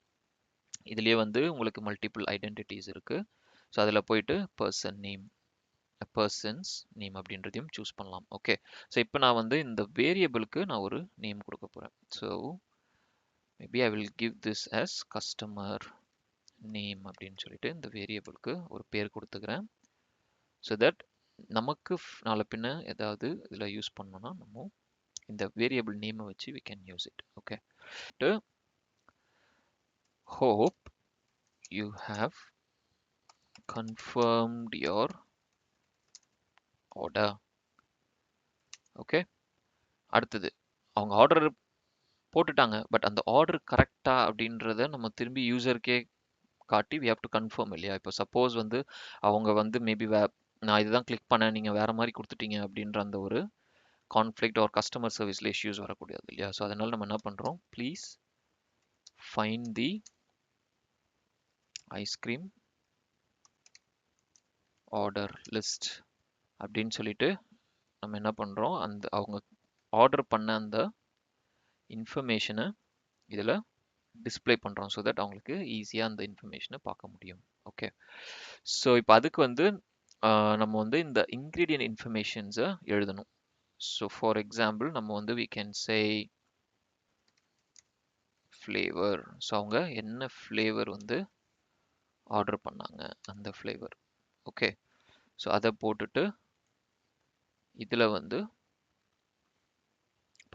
இதுலேயே வந்து உங்களுக்கு மல்டிபிள் ஐடென்டிட்டிஸ் இருக்கு. ஸோ அதில் போயிட்டு பர்சன் நேம், பர்சன்ஸ் நேம் அப்படின்றதையும் சூஸ் பண்ணலாம். ஓகே, ஸோ இப்போ நான் வந்து இந்த வேரியபிளுக்கு நான் ஒரு நேம் கொடுக்க போகிறேன். So maybe I will give this as customer name அப்படின்னு சொல்லிட்டு இந்த வேரியபிளுக்கு ஒரு பேர் கொடுத்துக்கிறேன். ஸோ தட் நமக்கு நாளை பின்ன ஏதாவது இதில் யூஸ் பண்ணோம்னா நம்ம இந்த வேரியபிள் நேமை வச்சு we can use it. Okay, hope you have confirmed your order. Okay, அடுத்தது அவங்க ஆர்டர் போட்டுட்டாங்க, பட் அந்த ஆர்டர் கரெக்டா அப்படின்றத நம்ம திரும்பி யூசருக்கே காட்டி we have to confirm இல்லையா? இப்போ சப்போஸ் வந்து அவங்க வந்து மேபி நான் இதுதான் கிளிக் பண்ணேன், நீங்கள் வேற மாதிரி கொடுத்துட்டீங்க அப்படின்ற அந்த ஒரு கான்ஃப்ளிக்ட் ஒரு கஸ்டமர் சர்வீஸில் இஷ்யூஸ் வரக்கூடாது இல்லையா? ஸோ அதனால நம்ம என்ன பண்ணுறோம், please find the ice cream order list அப்படின்னு சொல்லிட்டு நம்ம என்ன பண்ணுறோம், அந்த அவங்க ஆர்டர் பண்ண அந்த இன்ஃபர்மேஷனை இதில் டிஸ்பிளே பண்ணுறோம். ஸோ தட் அவங்களுக்கு ஈஸியாக அந்த இன்ஃபர்மேஷனை பார்க்க முடியும். ஓகே, ஸோ இப்போ அதுக்கு வந்து நம்ம வந்து இந்த இன்க்ரீடியன்ட் இன்ஃபர்மேஷன்ஸை எழுதணும். ஸோ ஃபார் எக்ஸாம்பிள் நம்ம வந்து we can say flavour. So அவங்க என்ன ஃப்ளேவர் வந்து ஆர்டர் பண்ணாங்க அந்த ஃப்ளேவர். ஓகே, ஸோ அதை போட்டுட்டு இதில் வந்து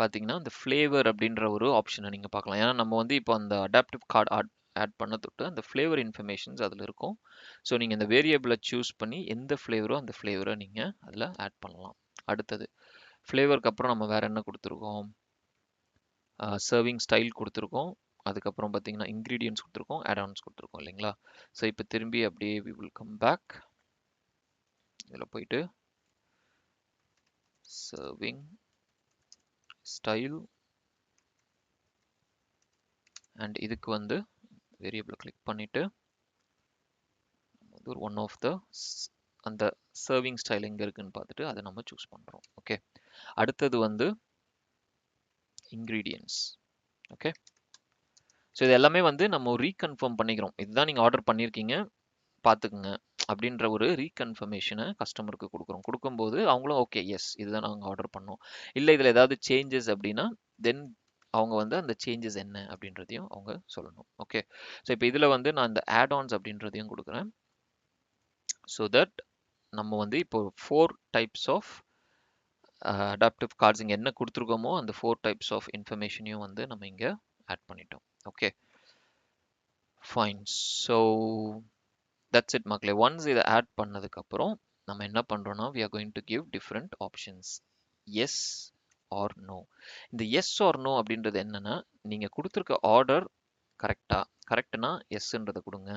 பார்த்தீங்கன்னா அந்த ஃப்ளேவர் அப்படின்ற ஒரு ஆப்ஷனை நீங்கள் பார்க்கலாம். ஏன்னா நம்ம வந்து இப்போ அந்த அடாப்டிவ் கார்டு ஆட் பண்ண தொட்டு அந்த ஃப்ளேவர் இன்ஃபர்மேஷன்ஸ் அதில் இருக்கும். ஸோ நீங்கள் இந்த வேரியபிளை சூஸ் பண்ணி எந்த ஃப்ளேவரோ அந்த ஃப்ளேவரை நீங்கள் அதில் ஆட் பண்ணலாம். அடுத்தது ஃப்ளேவருக்கு அப்புறம் நம்ம வேற என்ன கொடுத்துருக்கோம், சர்விங் ஸ்டைல் கொடுத்துருக்கோம், அதுக்கப்புறம் பார்த்தீங்கன்னா இன்க்ரீடியன்ஸ் கொடுத்துருக்கோம், ஆட்-ஆன்ஸ் கொடுத்துருக்கோம் இல்லைங்களா? ஸோ இப்போ திரும்பி அப்படியே we will come back. இதில் போயிட்டு சர்விங் ஸ்டைல் அண்ட் இதுக்கு வந்து வேரியபிளை கிளிக் பண்ணிட்டு ஒரு ஒன் ஆஃப் த அந்த சர்விங் ஸ்டைல் எங்கே இருக்குன்னு பார்த்துட்டு அதை நம்ம சூஸ் பண்ணுறோம். ஓகே, அடுத்தது வந்து இன்க்ரீடியன்ஸ். ஓகே, ஸோ இது எல்லாமே வந்து நம்ம ரீகன்ஃபார்ம் பண்ணிக்கிறோம், இதுதான் நீங்கள் ஆர்டர் பண்ணியிருக்கீங்க பார்த்துக்குங்க அப்படின்ற ஒரு ரீகன்ஃபர்மேஷனை கஸ்டமருக்கு கொடுக்குறோம். கொடுக்கும்போது அவங்களும் ஓகே எஸ் இதுதான் நாங்கள் ஆர்டர் பண்ணோம். இல்லை இதில் ஏதாவது சேஞ்சஸ் அப்படின்னா தென் அவங்க வந்து அந்த சேஞ்சஸ் என்ன அப்படின்றதையும் அவங்க சொல்லணும். ஓகே, ஸோ இப்போ இதில் வந்து நான் இந்த ஆட்-ஆன்ஸ் அப்படின்றதையும் கொடுக்குறேன். ஸோ தட் நம்ம வந்து இப்போ 4 டைப்ஸ் ஆஃப் அடாப்டிவ் கார்ட்ஸ் இங்கே என்ன கொடுத்துருக்கோமோ அந்த 4 டைப்ஸ் ஆஃப் இன்ஃபர்மேஷனையும் வந்து நம்ம இங்கே ஆட் பண்ணிட்டோம். Okay fine. So that's it மக்களே. ஒன்ஸ் இதை ஆட் பண்ணதுக்கப்புறம் நம்ம என்ன பண்ணுறோம்னா we are going to give different options, yes or no. இந்த எஸ் ஆர் நோ அப்படின்றது என்னன்னா, நீங்கள் கொடுத்துருக்க ஆர்டர் கரெக்ட்னா எஸ்ன்றதை கொடுங்க,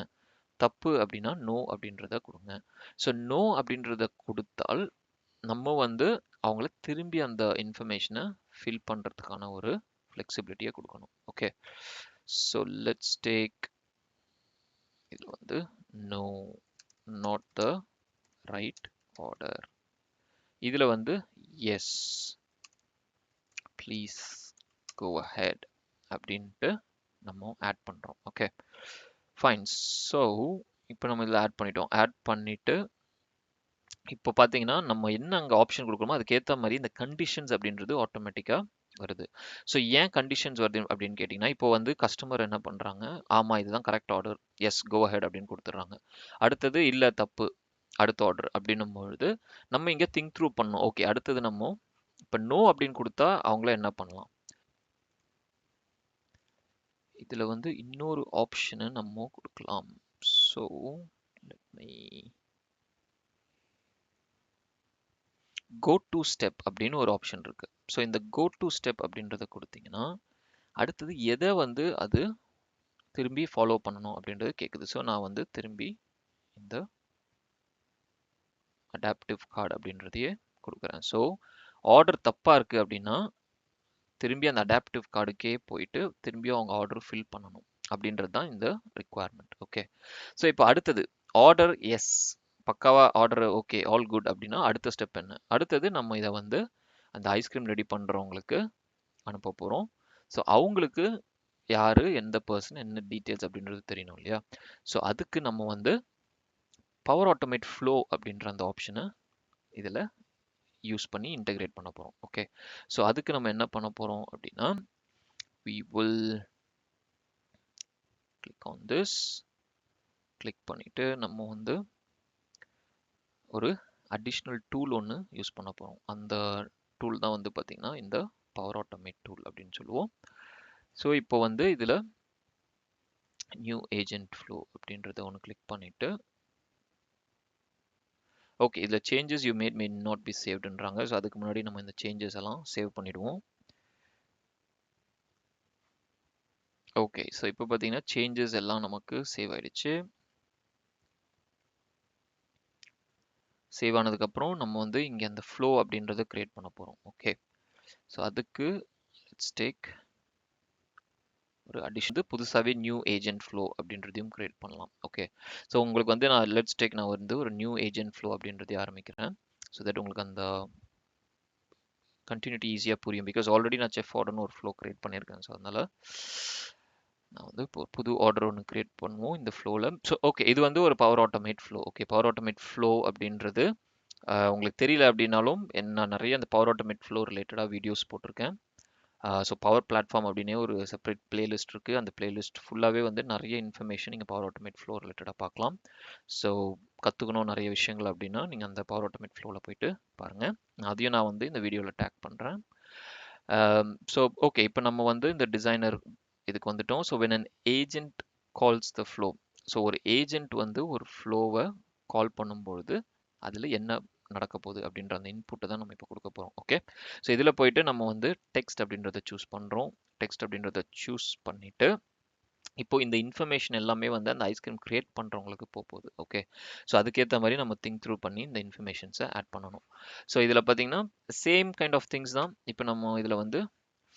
தப்பு அப்படின்னா நோ அப்படின்றத கொடுங்க. ஸோ நோ அப்படின்றத கொடுத்தால் நம்ம வந்து அவங்கள திரும்பி அந்த இன்ஃபர்மேஷனை ஃபில் பண்ணுறதுக்கான ஒரு ஃப்ளெக்சிபிலிட்டியை கொடுக்கணும். ஓகே, ஸோ லெட்ஸ் டேக் இது வந்து no not the right order. இதுல வந்து எஸ் ப்ளீஸ் கோ அஹெட் அப்படின்ட்டு நம்ம ஆட் பண்றோம். Okay fine. ஸோ இப்போ நம்ம இதில் ஆட் பண்ணிட்டோம். ஆட் பண்ணிட்டு இப்போ பார்த்தீங்கன்னா நம்ம என்ன அங்கே ஆப்ஷன் கொடுக்குறோமோ அதுக்கேற்ற மாதிரி இந்த கண்டிஷன்ஸ் அப்படின்றது ஆட்டோமேட்டிக்காக வருது. ஸோ ஏன் கண்டிஷன்ஸ் வருது அப்படின்னு கேட்டிங்கன்னா, இப்போ வந்து கஸ்டமர் என்ன பண்ணுறாங்க, ஆமாம் இதுதான் correct order, yes go ahead அப்படின்னு கொடுத்துட்றாங்க. அடுத்தது இல்லை தப்பு அடுத்த ஆர்டர் அப்படின்னும் பொழுது நம்ம இங்கே திங்க் த்ரூ பண்ணணும். ஓகே அடுத்தது நம்ம இப்போ நோ அப்படின்னு கொடுத்தா அவங்கள என்ன பண்ணலாம். இதில் வந்து இன்னொரு ஆப்ஷனை நம்ம கொடுக்கலாம். So let me go to step அப்படின்னு ஒரு ஆப்ஷன் இருக்கு. ஸோ இந்த go to step அப்படின்றத கொடுத்தீங்கன்னா அடுத்தது எதை வந்து அது திரும்பி ஃபாலோ பண்ணணும் அப்படின்றது கேட்குது. ஸோ நான் வந்து திரும்பி இந்த அடாப்டிவ் கார்டு அப்படின்றதையே கொடுக்குறேன். ஸோ ஆர்டர் தப்பா இருக்கு அப்படின்னா திரும்பி அந்த அடாப்டிவ் கார்டுக்கே போயிட்டு திரும்பியும் அவங்க ஆர்டர் ஃபில் பண்ணணும் அப்படின்றது தான் இந்த ரிக்குவயர்மெண்ட். ஓகே ஸோ இப்போ அடுத்தது ஆர்டர் எஸ் பக்காவா ஆர்டர் ஓகே ஆல் குட் அப்படின்னா அடுத்த ஸ்டெப் என்ன, அடுத்தது நம்ம இதை வந்து அந்த ஐஸ்கிரீம் ரெடி பண்ணுறவங்களுக்கு அனுப்ப போகிறோம். ஸோ அவங்களுக்கு யாரு எந்த பர்சன் என்ன டீட்டெயில்ஸ் அப்படின்றது தெரியணும் இல்லையா. ஸோ அதுக்கு நம்ம வந்து பவர் ஆட்டோமேட் ஃப்ளோ அப்படின்ற அந்த ஆப்ஷனை இதில் யூஸ் பண்ணி இன்டெகிரேட் பண்ண போகிறோம். ஓகே ஸோ அதுக்கு நம்ம என்ன பண்ண போகிறோம் அப்படின்னா we will click on this, click பண்ணிட்டு நம்ம வந்து ஒரு அடிஷ்னல் டூல் ஒன்று யூஸ் பண்ண போகிறோம். அந்த டூல் தான் வந்து பார்த்திங்கன்னா இந்த பவர் ஆட்டோமேட் டூல் அப்படின்னு சொல்லுவோம். ஸோ இப்போ வந்து இதில் நியூ ஏஜென்ட் ஃப்ளோ அப்படின்றத ஒன்று கிளிக் பண்ணிட்டு ஓகே இதில் changes you made may not be சேவ்டுன்றாங்க. ஸோ அதுக்கு முன்னாடி நம்ம இந்த சேஞ்சஸ் எல்லாம் சேவ் பண்ணிடுவோம். ஓகே ஸோ இப்போ பார்த்தீங்கன்னா சேஞ்சஸ் எல்லாம் நமக்கு சேவ் ஆயிடுச்சு. சேவ் ஆனதுக்கப்புறம் நம்ம வந்து இங்கே அந்த ஃப்ளோ அப்படின்றத கிரியேட் பண்ண போகிறோம். ஓகே ஸோ அதுக்கு லெட்ஸ் டேக் ஒரு அடிஷன் புதுசாகவே நியூ ஏஜென்ட் ஃப்ளோ அப்படின்றதையும் கிரியேட் பண்ணலாம். ஓகே ஸோ உங்களுக்கு வந்து நான் லெட்ஸ் டேக் நான் வந்து ஒரு நியூ ஏஜென்ட் ஃப்ளோ அப்படின்றதையும் ஆரம்பிக்கிறேன். ஸோ தட் உங்களுக்கு அந்த கண்டினியூட்டி ஈஸியாக புரியும். பிகாஸ் ஆல்ரெடி நான் செஃப் ஆர்டர்னு ஒரு ஃப்ளோ கிரியேட் பண்ணியிருக்கேன். ஸோ அதனால் நான் வந்து இப்போ புது ஆர்டர் ஒன்று கிரியேட் பண்ணுவோம் இந்த ஃப்ளோவில். ஸோ ஓகே இது வந்து ஒரு power automate flow. Okay power automate flow அப்படின்றது உங்களுக்கு தெரியல அப்படின்னாலும் நான் நிறைய அந்த பவர் ஆட்டோமேட் ஃப்ளோ ரிலேட்டடாக வீடியோஸ் போட்டிருக்கேன். ஸோ பவர் பிளாட்ஃபார்ம் அப்படின்னே ஒரு செப்பரேட் பிளேலிஸ்ட் இருக்குது. அந்த பிளேலிஸ்ட் ஃபுல்லாகவே வந்து நிறைய இன்ஃபர்மேஷன் நீங்கள் பவர் ஆட்டோமேட் ஃப்ளோ ரிலேட்டடாக பார்க்கலாம். ஸோ கற்றுக்கணும் நிறைய விஷயங்கள் அப்படின்னா நீங்கள் அந்த பவர் ஆட்டோமேட் ஃப்ளோவில் போயிட்டு பாருங்கள். அதையும் நான் வந்து இந்த வீடியோவில் டேக் பண்ணுறேன். ஸோ ஓகே இப்போ நம்ம வந்து இந்த டிசைனர் இதுக்கு வந்துட்டோம். So when an agent calls the flow, so ஒரு ஏஜென்ட் வந்து ஒரு ஃப்ளோவை கால் பண்ணும்பொழுது அதில் என்ன நடக்க போகுது அப்படின்ற அந்த இன்புட்டை தான் நம்ம இப்போ கொடுக்க போகிறோம். ஓகே ஸோ இதில் போயிட்டு நம்ம வந்து டெக்ஸ்ட் அப்படின்றத சூஸ் பண்ணுறோம். டெக்ஸ்ட் அப்படின்றத சூஸ் பண்ணிவிட்டு இப்போ இந்த இன்ஃபர்மேஷன் எல்லாமே வந்து அந்த ஐஸ்கிரீம் கிரியேட் பண்ணுறவங்களுக்கு போகுது. ஓகே ஸோ அதுக்கேற்ற மாதிரி நம்ம திங்க் த்ரூ பண்ணி இந்த இன்ஃபர்மேஷன்ஸை ஆட் பண்ணணும். ஸோ இதில் பார்த்தீங்கன்னா சேம் கைண்ட் ஆஃப் திங்ஸ் தான். இப்போ நம்ம இதில் வந்து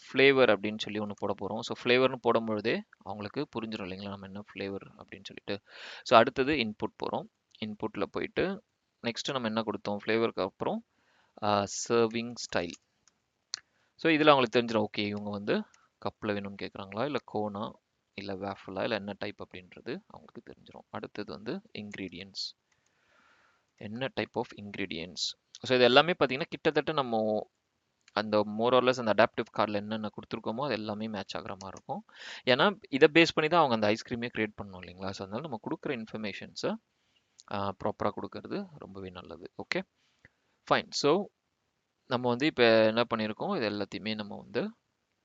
ஃப்ளேவர் அப்படின்னு சொல்லி ஒன்று போட போகிறோம். ஸோ ஃப்ளேவர்னு போடும்பொழுதே அவங்களுக்கு புரிஞ்சிடும் இல்லைங்களா நம்ம என்ன ஃப்ளேவர் அப்படின்னு சொல்லிட்டு. ஸோ அடுத்தது இன்புட் போகிறோம். இன்புட்டில் போயிட்டு நெக்ஸ்ட்டு நம்ம என்ன கொடுத்தோம் ஃப்ளேவருக்கு அப்புறம் சர்விங் ஸ்டைல். ஸோ இதில் அவங்களுக்கு தெரிஞ்சிடும் ஓகே இவங்க வந்து கப்பில் வேணும்னு கேட்குறாங்களா இல்லை கோனா இல்லை வேஃபலா இல்லை என்ன டைப் அப்படின்றது அவங்களுக்கு தெரிஞ்சிடும். அடுத்தது வந்து இன்க்ரீடியன்ட்ஸ், என்ன டைப் ஆஃப் இன்க்ரீடியன்ட்ஸ். ஸோ இது எல்லாமே பார்த்தீங்கன்னா கிட்டத்தட்ட நம்ம அந்த மோர்ஆர்லெஸ் அந்த அடாப்டிவ் கார்டில் என்னென்ன கொடுத்துருக்கோமோ அது எல்லாமே மேட்ச் ஆகிற மாதிரி இருக்கும். ஏன்னா இதை பேஸ் பண்ணி தான் அவங்க அந்த ஐஸ்கிரீமே கிரியேட் பண்ணணும் இல்லைங்களா. ஸோ அதனால நம்ம கொடுக்குற இன்ஃபர்மேஷன்ஸை ப்ராப்பராக கொடுக்கறது ரொம்பவே நல்லது. Okay fine. ஸோ நம்ம வந்து இப்போ என்ன பண்ணியிருக்கோம் இது எல்லாத்தையுமே நம்ம வந்து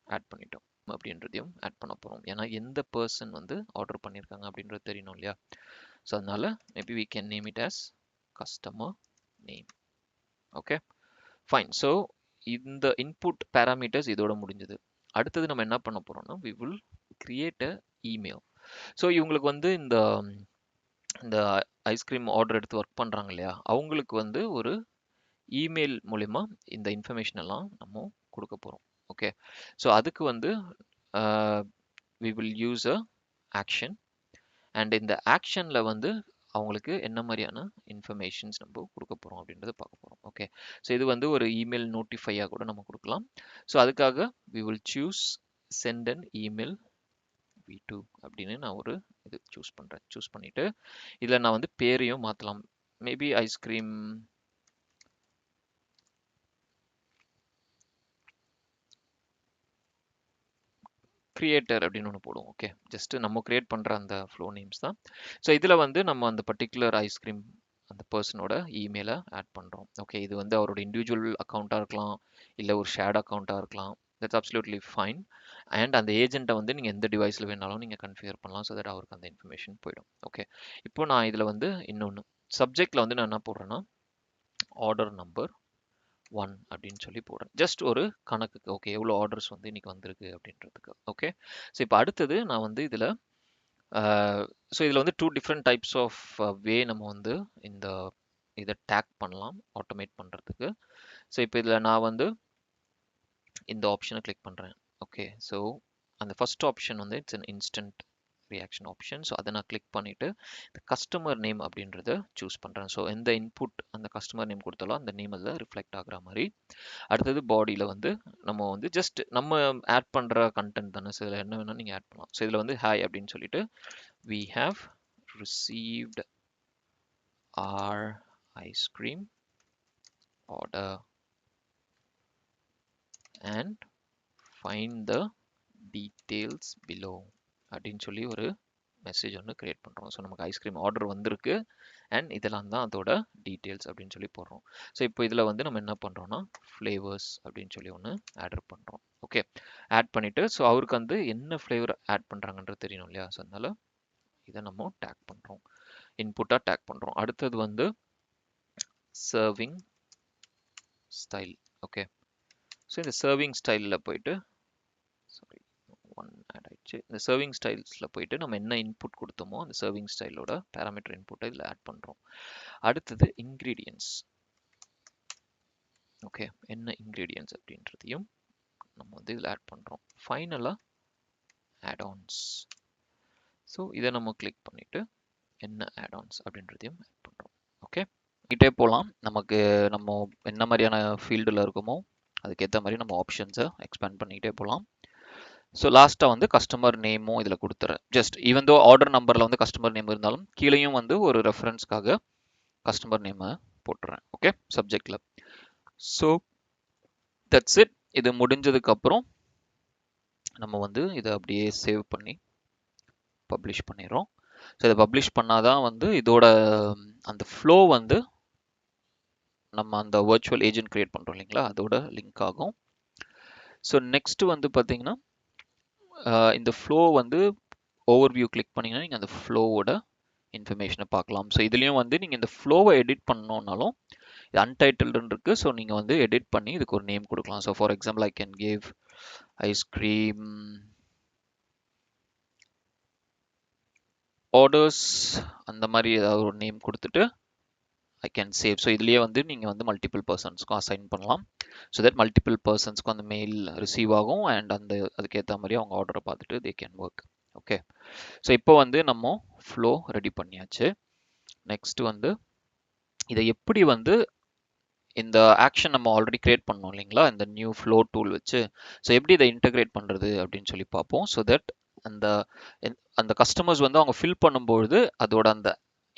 ஆட் பண்ணிட்டோம் அப்படின்றதையும் ஆட் பண்ண போகிறோம். ஏன்னா எந்த பர்சன் வந்து ஆர்டர் பண்ணியிருக்காங்க அப்படின்றது தெரியணும் இல்லையா. ஸோ அதனால maybe we can name it as customer name. Okay fine. So இந்த இன்புட் பேராமீட்டர்ஸ் இதோட முடிஞ்சது. அடுத்தது நம்ம என்ன பண்ண போறோம்னா we will create a email. So இவங்களுக்கு வந்து இந்த ஐஸ்கிரீம் ஆர்டர் எடுத்து ஒர்க் பண்றாங்க இல்லையா அவங்களுக்கு வந்து ஒரு இமெயில் மூலிமா இந்த இன்ஃபர்மேஷன் எல்லாம் நம்ம கொடுக்க போறோம். ஓகே ஸோ அதுக்கு வந்து we will use a action and இந்த ஆக்ஷன்ல வந்து அவங்களுக்கு என்ன மாதிரியான இன்ஃபர்மேஷன்ஸ் நம்ம கொடுக்க போகிறோம் அப்படின்றத பார்க்க போகிறோம். ஓகே, ஸோ இது வந்து ஒரு இமெயில் நோட்டிஃபையாக கூட நம்ம கொடுக்கலாம். ஸோ அதுக்காக we will choose send an email v2 அப்படின்னு நான் ஒரு இது சூஸ் பண்ணுறேன். சூஸ் பண்ணிவிட்டு இதில் நான் வந்து பேரையும் மாற்றலாம். மேபி ஐஸ்கிரீம் கிரியேட்டர் அப்படின்னு ஒன்று போடுவோம். ஓகே, ஜஸ்ட் நம்ம கிரியேட் பண்ணுற அந்த ஃப்ளோ நேம்ஸ் தான். ஸோ இதில் வந்து நம்ம அந்த பர்டிகுலர் ஐஸ்கிரீம் அந்த பர்சனோட இமெயிலை ஆட் பண்ணுறோம். ஓகே, இது வந்து அவரோட இண்டிவிஜுவல் அக்கௌண்ட்டாக இருக்கலாம், இல்லை ஒரு ஷேர்ட் அக்கௌண்ட்டாக இருக்கலாம். That's absolutely fine. அண்ட் அந்த ஏஜென்ட்டை வந்து நீங்கள் எந்த டிவைஸில் வேணாலும் நீங்கள் கன்ஃபிகர் பண்ணலாம். ஸோ தட் அவருக்கு அந்த இன்ஃபர்மேஷன் போயிடும். ஓகே, இப்போ நான் இதில் வந்து இன்னொன்று சப்ஜெக்டில் வந்து நான் என்ன போடுறேன்னா ஆர்டர் நம்பர் 1 அப்படின்னு சொல்லி போடுறேன். ஜஸ்ட் ஒரு கணக்குக்கு. ஓகே, எவ்வளோ ஆர்டர்ஸ் வந்து இன்னைக்கு வந்திருக்கு அப்படின்றதுக்கு. ஓகே, ஸோ இப்போ அடுத்தது நான் வந்து இதில் ஸோ இதில் வந்து 2 டிஃப்ரெண்ட் டைப்ஸ் ஆஃப் வே நம்ம வந்து இந்த இதை டேக் பண்ணலாம் ஆட்டோமேட் பண்ணுறதுக்கு. ஸோ இப்போ இதில் நான் வந்து இந்த ஆப்ஷனை கிளிக் பண்ணுறேன். ஓகே, ஸோ அந்த ஃபர்ஸ்ட் ஆப்ஷன் வந்து it's an instant reaction option. So அதை நான் கிளிக் பண்ணிவிட்டு இந்த கஸ்டமர் நேம் அப்படின்றத சூஸ் பண்ணுறேன். ஸோ எந்த இன்புட் அந்த கஸ்டமர் நேம் கொடுத்தாலும் அந்த நேம் அதில் ரிஃப்ளெக்ட் ஆகிற மாதிரி. அடுத்தது பாடியில் வந்து நம்ம வந்து ஜஸ்ட் நம்ம ஆட் பண்ணுற கண்டென்ட் தானே. ஸோ இதில் என்ன வேணால் நீங்கள் ஆட் பண்ணலாம். ஸோ இதில் வந்து ஹாய் அப்படின்னு சொல்லிட்டு we have received our ice cream order and find the details below அப்படின்னு சொல்லி ஒரு மெசேஜ் ஒன்று கிரியேட் பண்ணுறோம். ஸோ நமக்கு ஐஸ்கிரீம் ஆர்டர் வந்திருக்கு அண்ட் இதெல்லாம் தான் அதோட டீட்டெயில்ஸ் அப்படின்னு சொல்லி போடுறோம். ஸோ இப்போ இதில் வந்து நம்ம என்ன பண்ணுறோம்னா ஃப்ளேவர்ஸ் அப்படின்னு சொல்லி ஒன்று ஆட் பண்ணுறோம். ஓகே, ஆட் பண்ணிவிட்டு ஸோ அவருக்கு வந்து என்ன ஃப்ளேவர் ஆட் பண்ணுறாங்கன்றது தெரியணும் இல்லையா. ஸோ அதனால இதை நம்ம டேக் பண்ணுறோம், இன்புட்டாக டேக் பண்ணுறோம். அடுத்தது வந்து சர்விங் ஸ்டைல். ஓகே, ஸோ இந்த சர்விங் ஸ்டைலில் போயிட்டு சாரி ஒன் ஆட் ஆயிடுச்சு. இந்த சர்விங் ஸ்டைல்ஸில் போயிட்டு நம்ம என்ன இன்புட் கொடுத்தோமோ அந்த சர்விங் ஸ்டைலோட பேராமீட்டர் இன்புட்டை இதில் ஆட் பண்ணுறோம். அடுத்தது இன்க்ரீடியன்ஸ். ஓகே, என்ன இன்க்ரீடியன்ஸ் அப்படின்றதையும் நம்ம வந்து இதில் ஆட் பண்ணுறோம். ஃபைனலாக ஆட்-ஆன்ஸ். ஸோ இதை நம்ம கிளிக் பண்ணிவிட்டு என்ன ஆட்-ஆன்ஸ் அப்படின்றதையும் ஆட் பண்ணுறோம். ஓகே, கிட்டே போகலாம். நமக்கு நம்ம என்ன மாதிரியான ஃபீல்டில் இருக்குமோ அதுக்கேற்ற மாதிரி நம்ம ஆப்ஷன்ஸை எக்ஸ்பேண்ட் பண்ணிக்கிட்டே போகலாம். ஸோ லாஸ்ட்டாக வந்து கஸ்டமர் நேமும் இதில் கொடுத்துறேன். ஜஸ்ட் ஈவன் தோ ஆர்டர் நம்பரில் வந்து கஸ்டமர் நேம் இருந்தாலும் கீழேயும் வந்து ஒரு ரெஃபரன்ஸ்க்காக கஸ்டமர் நேமை போட்டுறேன். ஓகே, சப்ஜெக்டில். So that's it. இது முடிஞ்சதுக்கப்புறம் நம்ம வந்து இதை அப்படியே சேவ் பண்ணி பப்ளிஷ் பண்ணிடுறோம். ஸோ இதை பப்ளிஷ் பண்ணாதான் வந்து இதோட அந்த ஃப்ளோ வந்து நம்ம அந்த வர்ச்சுவல் ஏஜென்ட் கிரியேட் பண்ணுறோம் இல்லைங்களா, அதோட லிங்க் ஆகும். ஸோ நெக்ஸ்ட் வந்து பார்த்தீங்கன்னா இந்த ஃப்ளோ வந்து ஓவர்வியூ கிளிக் பண்ணிங்கன்னா நீங்கள் அந்த ஃப்ளோவோட இன்ஃபர்மேஷனை பார்க்கலாம். ஸோ இதுலேயும் வந்து நீங்கள் இந்த ஃப்ளோவை எடிட் பண்ணோன்னாலும் இது அன்டைட்டில்டுன்னு இருக்குது. ஸோ நீங்கள் வந்து எடிட் பண்ணி இதுக்கு ஒரு நேம் கொடுக்கலாம். So for example I can give ice cream orders அந்த மாதிரி ஏதாவது ஒரு நேம் கொடுத்துட்டு ஐ கேன் சேவ். ஸோ இதுலேயே வந்து நீங்கள் வந்து மல்டிபிள் பர்சன்ஸ்க்கும் அசைன் பண்ணலாம். ஸோ தட் மல்டிபிள் பர்சன்ஸ்க்கும் அந்த மெயில் ரிசீவ் ஆகும் அண்ட் அந்த அதுக்கேற்ற மாதிரி அவங்க ஆர்டரை பார்த்துட்டு they can work. Okay, so இப்போ வந்து நம்ம ஃப்ளோ ரெடி பண்ணியாச்சு. நெக்ஸ்ட் வந்து இதை எப்படி வந்து இந்த ஆக்ஷன் நம்ம ஆல்ரெடி கிரியேட் பண்ணோம் இல்லைங்களா இந்த நியூ ஃப்ளோ டூல் வச்சு, ஸோ எப்படி இதை இன்டகிரேட் பண்ணுறது அப்படின்னு சொல்லி பார்ப்போம். ஸோ தட் அந்த கஸ்டமர்ஸ் வந்து அவங்க ஃபில் பண்ணும்பொழுது அதோட அந்த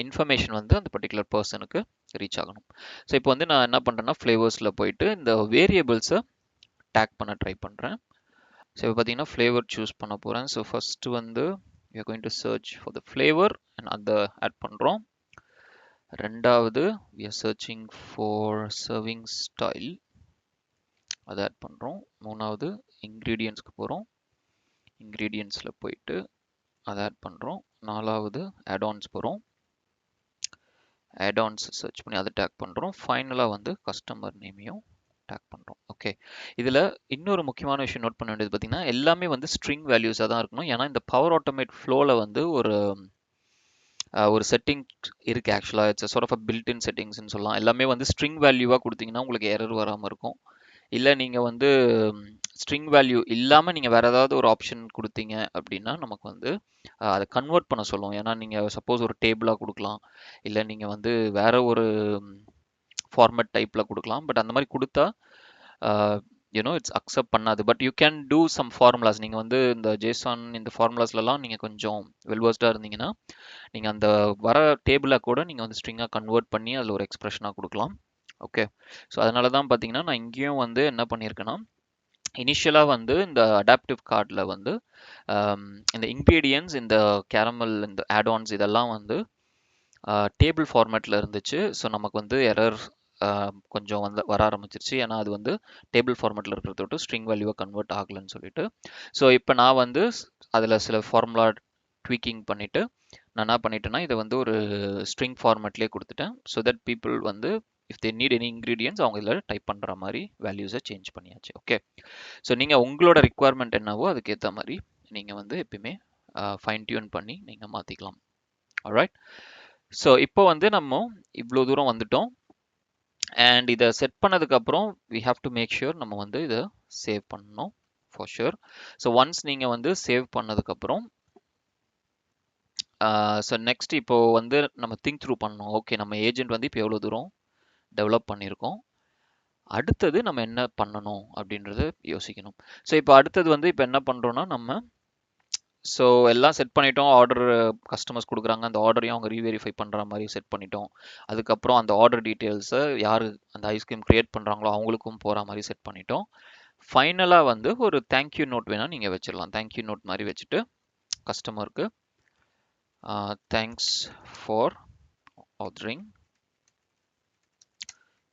இன்ஃபர்மேஷன் வந்து அந்த பர்டிகுலர் பர்சனுக்கு ரீச் ஆகணும். ஸோ இப்போ வந்து நான் என்ன பண்ணுறேன்னா ஃப்ளேவர்ஸில் போயிட்டு இந்த வேரியபிள்ஸை டேக் பண்ண ட்ரை பண்ணுறேன். ஸோ இப்போ பார்த்தீங்கன்னா ஃப்ளேவர் சூஸ் பண்ண போகிறேன். ஸோ ஃபஸ்ட்டு வந்து we are going to search for the flavor and அதை ஆட் பண்ணுறோம். ரெண்டாவது we are searching for serving style, அதை ஆட் பண்ணுறோம். மூணாவது இன்க்ரீடியன்ஸ்க்கு போகிறோம், இன்க்ரீடியன்ஸில் போயிட்டு அதை ஆட் பண்ணுறோம். நாலாவது ஆட்-ஆன்ஸ் போகிறோம், ஆட்-ஆன்ஸ் சர்ச் பண்ணி அதை டேக் பண்ணுறோம். ஃபைனலாக வந்து கஸ்டமர் நேமையும் டேக் பண்ணுறோம். ஓகே, இதில் இன்னொரு முக்கியமான விஷயம் நோட் பண்ண வேண்டியது பார்த்தீங்கன்னா எல்லாமே வந்து ஸ்ட்ரிங் வேல்யூஸாக தான் இருக்கணும். ஏன்னா இந்த பவர் ஆட்டோமேட் ஃப்ளோவில் வந்து ஒரு செட்டிங் இருக்குது. ஆக்சுவலாக it's sort of built in செட்டிங்ஸ்னு சொல்லலாம். எல்லாமே வந்து ஸ்ட்ரிங் வேல்யூவாக கொடுத்தீங்கன்னா உங்களுக்கு எரர் வராமல் இருக்கும். இல்லை நீங்கள் வந்து ஸ்ட்ரிங் வேல்யூ இல்லாமல் நீங்கள் வேறு ஏதாவது ஒரு ஆப்ஷன் கொடுத்தீங்க அப்படின்னா நமக்கு வந்து அதை கன்வெர்ட் பண்ண சொல்லும். ஏன்னா நீங்கள் சப்போஸ் ஒரு டேபிளாக கொடுக்கலாம், இல்லை நீங்கள் வந்து வேற ஒரு ஃபார்மேட் டைப்பில் கொடுக்கலாம். பட் அந்த மாதிரி கொடுத்தா யூனோ இட்ஸ் அக்செப்ட் பண்ணாது. But you can do some formulas. நீங்கள் வந்து இந்த ஜேசான் இந்த ஃபார்முலாஸ்லாம் நீங்கள் கொஞ்சம் வெல்வர்ஸ்டாக இருந்தீங்கன்னா நீங்கள் அந்த வர டேபிளை கூட நீங்கள் வந்து ஸ்ட்ரிங்காக கன்வெர்ட் பண்ணி அதில் ஒரு எக்ஸ்பிரஷனாக கொடுக்கலாம். ஓகே, ஸோ அதனால தான் பார்த்தீங்கன்னா நான் இங்கேயும் வந்து என்ன பண்ணியிருக்கேன்னா, இனிஷியலாக வந்து இந்த அடாப்டிவ் கார்டில் வந்து இந்த இன்க்ரீடியன்ஸ், இந்த கேரமல், இந்த ஆட்ஆன்ஸ் இதெல்லாம் வந்து டேபிள் ஃபார்மேட்டில் இருந்துச்சு. ஸோ நமக்கு வந்து எரர் கொஞ்சம் வந்து வர ஆரம்பிச்சிருச்சு. ஏன்னா அது வந்து டேபிள் ஃபார்மேட்டில் இருக்கிறத விட்டு ஸ்ட்ரிங் வேல்யூவை கன்வெர்ட் ஆகலைன்னு சொல்லிட்டு. ஸோ இப்போ நான் வந்து அதில் சில ஃபார்முலா ட்வீக்கிங் பண்ணிவிட்டு நான் என்ன பண்ணிட்டேன்னா இதை வந்து ஒரு ஸ்ட்ரிங் ஃபார்மேட்லேயே கொடுத்துட்டேன். ஸோ தட் பீப்புள் வந்து if they need any ingredients அவங்க இதில் டைப் பண்ணுற மாதிரி வேல்யூஸை சேஞ்ச் பண்ணியாச்சு. ஓகே, ஸோ நீங்கள் உங்களோட ரிக்குவயர்மெண்ட் என்னவோ அதுக்கேற்ற மாதிரி நீங்கள் வந்து எப்பயுமே ஃபைன் டியூன் பண்ணி நீங்கள் மாற்றிக்கலாம். ஆல்ரைட், ஸோ இப்போ வந்து நம்ம இவ்வளோ தூரம் வந்துட்டோம். அண்ட் இதை செட் பண்ணதுக்கப்புறம் we have to make sure நம்ம வந்து இதை சேவ் பண்ணணும் ஃபார் ஷூர். ஸோ ஒன்ஸ் நீங்கள் வந்து சேவ் பண்ணதுக்கப்புறம் ஸோ நெக்ஸ்ட் இப்போ வந்து நம்ம திங்க் த்ரூ பண்ணணும். ஓகே, நம்ம ஏஜென்ட் வந்து இப்போ எவ்வளோ தூரம் டெவலப் பண்ணியிருக்கோம், அடுத்தது நம்ம என்ன பண்ணணும் அப்படின்றத யோசிக்கணும். ஸோ இப்போ அடுத்தது வந்து இப்போ என்ன பண்ணுறோன்னா நம்ம ஸோ எல்லாம் செட் பண்ணிட்டோம். ஆர்டர் கஸ்டமர்ஸ் கொடுக்குறாங்க, அந்த ஆர்டரையும் அவங்க ரீவெரிஃபை பண்ணுற மாதிரி செட் பண்ணிட்டோம். அதுக்கப்புறம் அந்த ஆர்டர் டீட்டெயில்ஸை யார் அந்த ஐஸ்கிரீம் க்ரியேட் பண்ணுறாங்களோ அவங்களுக்கும் போகிற மாதிரி செட் பண்ணிட்டோம். ஃபைனலாக வந்து ஒரு தேங்க்யூ நோட் வேணால் நீங்கள் வச்சிடலாம். தேங்க்யூ நோட் மாதிரி வச்சுட்டு கஸ்டமருக்கு thanks for ordering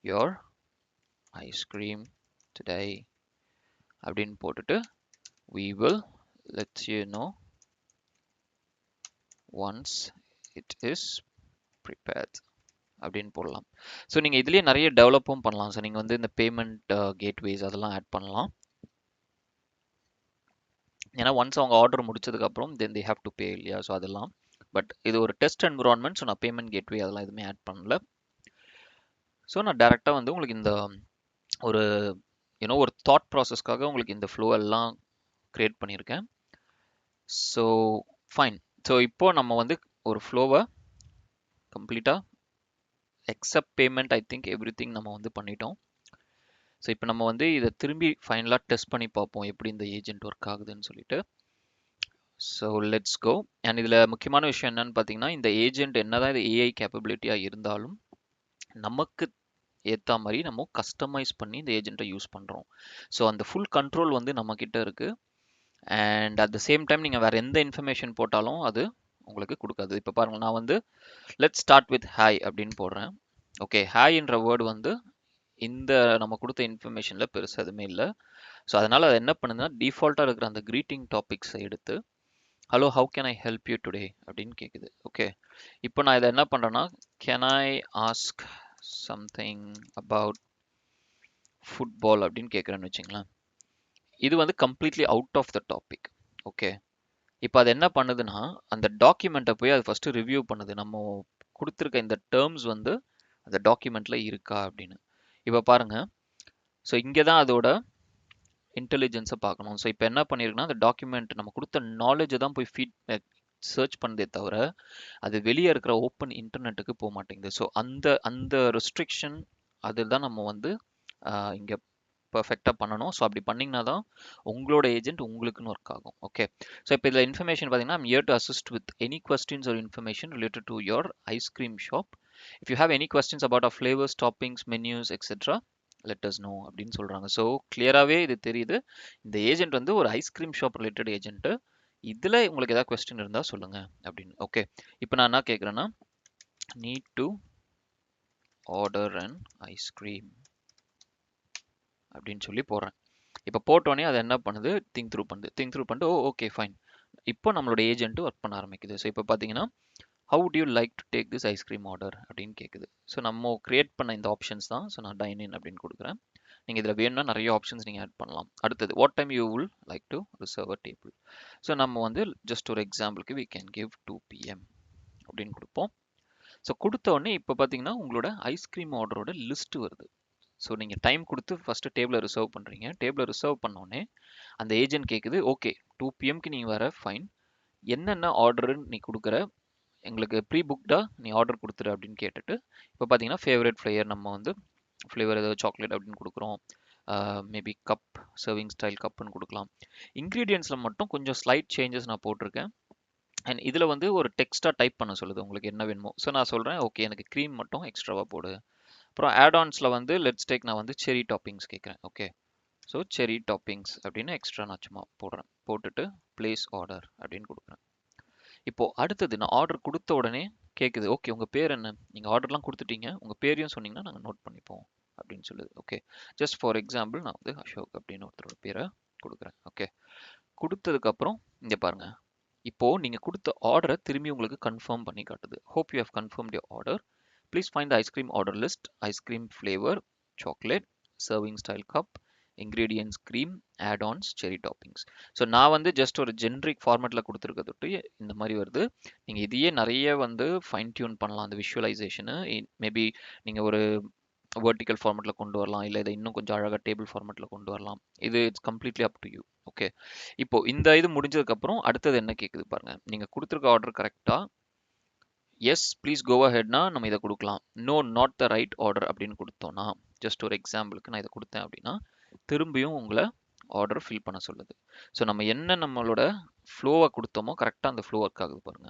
your ice cream today அப்படின்னு போட்டுட்டு we will let you know once it is prepared அப்படின்னு போடலாம். ஸோ நீங்கள் இதுலேயே நிறைய டெவலப்பும் பண்ணலாம். ஸோ நீங்கள் வந்து இந்த பேமெண்ட் கேட்வேஸ் அதெல்லாம் ஆட் பண்ணலாம். ஏன்னா ஒன்ஸ் அவங்க ஆர்டர் முடிச்சதுக்கப்புறம் தென் தே ஹேவ் டு பே இல்லையா, ஸோ அதெல்லாம். பட் இது ஒரு டெஸ்ட் என்விரான்மெண்ட், ஸோ நான் பேமெண்ட் கேட்வே அதெல்லாம் எதுவுமே ஆட் பண்ணல. ஸோ நான் டேரெக்டாக வந்து உங்களுக்கு இந்த ஒரு ஒரு தாட் ப்ராசஸ்க்காக உங்களுக்கு இந்த ஃப்ளோ எல்லாம் க்ரியேட் பண்ணியிருக்கேன். So fine. ஸோ இப்போ நம்ம வந்து ஒரு ஃப்ளோவை கம்ப்ளீட்டாக accept payment I think every thing நம்ம வந்து பண்ணிட்டோம். ஸோ இப்போ நம்ம வந்து இதை திரும்பி ஃபைனலாக டெஸ்ட் பண்ணி பார்ப்போம் எப்படி இந்த ஏஜென்ட் ஒர்க் ஆகுதுன்னு சொல்லிட்டு. So let's go. அண்ட் இதில் முக்கியமான விஷயம் என்னன்னு பார்த்தீங்கன்னா, இந்த ஏஜென்ட் என்னதான் இது ஏஐ கேப்பபிலிட்டியாக இருந்தாலும் நமக்கு ஏற்ற மாதிரி நம்ம கஸ்டமைஸ் பண்ணி இந்த ஏஜென்ட்டை யூஸ் பண்ணுறோம். ஸோ அந்த ஃபுல் கண்ட்ரோல் வந்து நம்மக்கிட்ட இருக்குது. And at the same time நீங்கள் வேறு எந்த இன்ஃபர்மேஷன் போட்டாலும் அது உங்களுக்கு கொடுக்காது. இப்போ பாருங்கள், நான் வந்து லெட்ஸ் ஸ்டார்ட் வித் ஹாய் அப்படின்னு போடுறேன். ஓகே, ஹாய்ன்ற வேர்டு வந்து இந்த நம்ம கொடுத்த இன்ஃபர்மேஷனில் பெருசாக எதுவுமே இல்லை. ஸோ அதனால் அது என்ன பண்ணுதுன்னா டிஃபால்ட்டாக இருக்கிற அந்த க்ரீட்டிங் டாபிக்ஸை எடுத்து hello how can I help you today அப்படின்னு கேட்குது. ஓகே, இப்போ நான் இதை என்ன பண்ணுறேன்னா can I ask something about football அப்படின்னு கேட்குறேன்னு வச்சுங்களேன். இது வந்து completely out of the topic. Okay, இப்போ அது என்ன பண்ணுதுன்னா அந்த டாக்குமெண்ட்டை போய் அது ஃபஸ்ட்டு ரிவ்யூ பண்ணுது. நம்ம கொடுத்துருக்க இந்த டேர்ம்ஸ் வந்து அந்த டாக்குமெண்ட்டில் இருக்கா அப்படின்னு. இப்போ பாருங்கள், ஸோ இங்கே தான் அதோட இன்டெலிஜென்ஸை பார்க்கணும். ஸோ இப்போ என்ன பண்ணியிருக்குன்னா அந்த டாக்குமெண்ட் நம்ம கொடுத்த நாலேஜை தான் போய் சர்ச் பண்ணதே தவிர அது வெளியே இருக்கிற ஓப்பன் இன்டர்நெட்டுக்கு போக மாட்டேங்குது. ஸோ அந்த அந்த ரெஸ்ட்ரிக்ஷன் அதில் தான் நம்ம வந்து இங்கே பர்ஃபெக்டாக பண்ணணும். ஸோ அப்படி பண்ணிங்கன்னா தான் உங்களோட ஏஜென்ட் உங்களுக்குன்னு ஒர்க் ஆகும். ஓகே, ஸோ இப்போ இதில் இன்ஃபர்மேஷன் பார்த்தீங்கன்னா I'm here to assist with any questions or information related to your ice cream shop. If you have any questions about our flavours, toppings, menus etcetera let us know அப்படின்னு சொல்கிறாங்க. So கிளியராகவே இது தெரியுது இந்த agent வந்து ஒரு ice cream shop related agent. இதில் உங்களுக்கு ஏதாவது கொஸ்டின் இருந்தால் சொல்லுங்கள் அப்படின்னு. ஓகே, இப்போ நான் என்ன கேட்குறேன்னா need to order and ice cream அப்படின்னு சொல்லி போடுறேன். இப்போ போட்டோன்னே அது என்ன பண்ணுது, திங்க் த்ரூ பண்ணிட்டு ஓகே ஃபைன், இப்போ நம்மளோட ஏஜென்ட் ஒர்க் பண்ண ஆரம்பிக்குது. ஸோ இப்போ பார்த்தீங்கன்னா how do you like to take this ice cream order அப்படின்னு கேட்குது. ஸோ நம்ம கிரியேட் பண்ண இந்த ஆப்ஷன்ஸ் தான். ஸோ நான் டைன் இன் அப்படின்னு கொடுக்குறேன். நீங்கள் இதில் வேணும்னா நிறைய ஆப்ஷன்ஸ் நீங்கள் ஆட் பண்ணலாம். அடுத்தது what time you will like to reserve a table. So நம்ம வந்து ஜஸ்ட் ஒரு எக்ஸாம்பிளுக்கு வி கேன் கிவ் 2 PM அப்படின்னு கொடுப்போம். ஸோ கொடுத்த உடனே இப்போ பார்த்தீங்கன்னா உங்களோட ஐஸ்கிரீம் ஆர்டரோட லிஸ்ட் வருது. ஸோ நீங்கள் டைம் கொடுத்து ஃபஸ்ட்டு டேபிளை ரிசர்வ் பண்ணுறீங்க. டேபிளை ரிசர்வ் பண்ணோடனே அந்த ஏஜென்ட் கேட்குது, ஓகே 2 PM நீ வர ஃபைன், என்னென்ன ஆர்டருன்னு நீ கொடுக்குற, எங்களுக்கு ப்ரீ புக்டா நீ ஆர்டர் கொடுத்துரு அப்படின்னு கேட்டுட்டு, இப்போ பார்த்தீங்கன்னா ஃபேவரட் ஃப்ளேவர் நம்ம வந்து ஃப்ளேவர் ஏதாவது சாக்லேட் அப்படின்னு கொடுக்குறோம். மேபி கப், சர்விங் ஸ்டைல் கப்புன்னு கொடுக்கலாம். இன்க்ரீடியன்ஸில் மட்டும் கொஞ்சம் ஸ்லைட் சேஞ்சஸ் நான் போட்டிருக்கேன். அண்ட் இதில் வந்து ஒரு டெக்ஸ்ட்டாக டைப் பண்ண சொல்லுது உங்களுக்கு என்ன வேணுமோ. ஸோ நான் சொல்கிறேன், ஓகே எனக்கு க்ரீம் மட்டும் எக்ஸ்ட்ராவாக போடு. அப்புறம் ஆட்-ஆன்ஸில் வந்து லெட்ஸ் டேக் நான் வந்து செரி டாப்பிங்ஸ் கேட்குறேன். ஓகே, ஸோ செரி டாப்பிங்ஸ் அப்படின்னு எக்ஸ்ட்ரா நான் சும்மா போடுறேன். போட்டுட்டு பிளேஸ் ஆர்டர் அப்படின்னு கொடுக்குறேன். இப்போது அடுத்தது நான் ஆர்டர் கொடுத்த உடனே கேட்குது, ஓகே உங்கள் பேர் என்ன, நீங்கள் ஆர்டர்லாம் கொடுத்துட்டீங்க, உங்கள் பேரையும் சொன்னீங்கன்னா நாங்கள் நோட் பண்ணிப்போம் அப்படின்னு சொல்லுது. ஓகே, ஜஸ்ட் ஃபார் எக்ஸாம்பிள் நான் வந்து அசோக் அப்படின்னு ஒருத்தரோட பேரை கொடுக்குறேன். ஓகே, கொடுத்ததுக்கப்புறம் இங்கே பாருங்கள், இப்போது நீங்கள் கொடுத்த ஆர்டரை திரும்பி உங்களுக்கு கன்ஃபார்ம் பண்ணி காட்டுது. Hope you have confirmed your order. Please find the ice cream order list, ice cream flavour chocolate, serving style cup, ingredients cream, add-ons cherry toppings. So நான் வந்து ஜஸ்ட் ஒரு ஜென்ரிக் ஃபார்மேட்டில் கொடுத்துருக்கதொட்டு இந்த மாதிரி வருது. நீங்கள் இதையே நிறைய வந்து ஃபைன் டியூன் பண்ணலாம். அந்த விஷுவலைசேஷனு மேபி நீங்கள் ஒரு வெர்டிக்கல் ஃபார்மேட்டில் கொண்டு வரலாம், இல்லை இதை இன்னும் கொஞ்சம் அழகாக டேபிள் ஃபார்மேட்டில் கொண்டு வரலாம். இது it's completely up to you. Okay, இப்போ இந்த இது முடிஞ்சதுக்கப்புறம் அடுத்தது என்ன கேட்குது பாருங்க. நீங்கள் கொடுத்துருக்க ஆர்டர் கரெக்டாக, எஸ் ப்ளீஸ் கோ அஹெட்னா நம்ம இதை கொடுக்கலாம். No not the right order அப்படின்னு கொடுத்தோன்னா, ஜஸ்ட் ஒரு எக்ஸாம்பிளுக்கு நான் இதை கொடுத்தேன் அப்படின்னா திரும்பியும் உங்களை ஆர்டர் ஃபில் பண்ண சொல்லுது. ஸோ நம்ம என்ன நம்மளோட ஃப்ளோவை கொடுத்தோமோ கரெக்டாக அந்த ஃப்ளோ ஒர்க் ஆகுது பாருங்க.